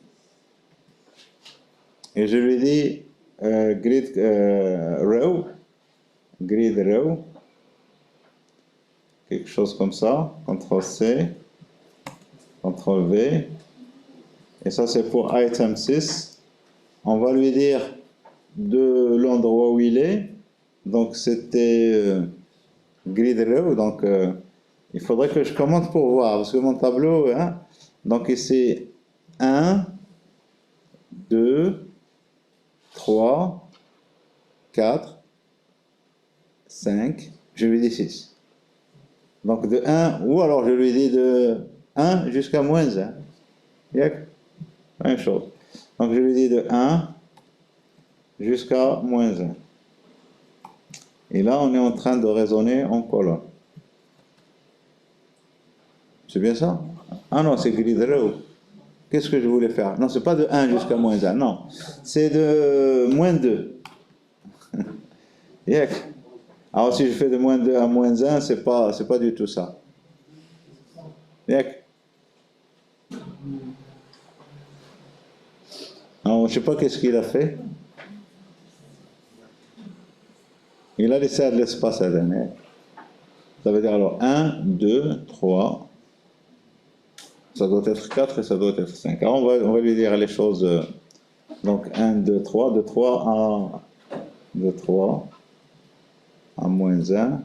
Et je lui dis grid row, quelque chose comme ça, CTRL-C, CTRL-V. Et ça, c'est pour item 6. On va lui dire de l'endroit où il est. Donc, c'était grid row. Donc, il faudrait que je commente pour voir. Parce que mon tableau, hein, donc ici, 1, 2, 3, 4, 5, je lui dis 6. Donc, de 1, ou alors je lui dis de 1 jusqu'à moins 1. Même chose. Donc, je lui dis de 1 jusqu'à moins 1. Et là, on est en train de raisonner en colonne. C'est bien ça? Ah non, c'est grid row. Qu'est-ce que je voulais faire? Non, c'est pas de 1 jusqu'à moins 1, non. C'est de moins 2. Alors, si je fais de moins 2 à moins 1, c'est pas du tout ça. Alors, je sais pas qu'est-ce qu'il a fait. Il a laissé de l'espace à donner. Ça veut dire alors 1, 2, 3. Ça doit être 4 et ça doit être 5. Alors, on va lui dire les choses. Donc, 1, 2, 3. De 3 à moins 1.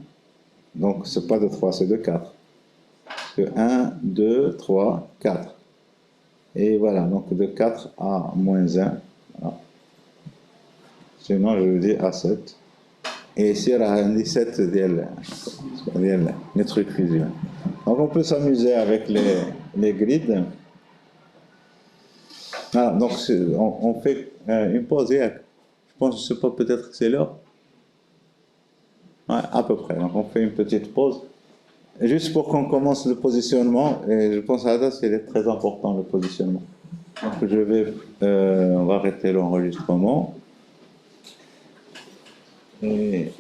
Donc, c'est pas de 3, c'est de 4. De 1, 2, 3, 4. Et voilà, donc de 4 à moins 1. Voilà. Sinon, je veux dire à 7. Et ici, il y a 17 les trucs fusion. Donc, on peut s'amuser avec les grids. Voilà, donc on fait une pause. Je pense, je sais pas, peut-être que c'est l'heure. Ouais, à peu près. Donc, on fait une petite pause. Juste pour qu'on commence le positionnement, et je pense à ça, c'est très important le positionnement. Donc on va arrêter l'enregistrement. Et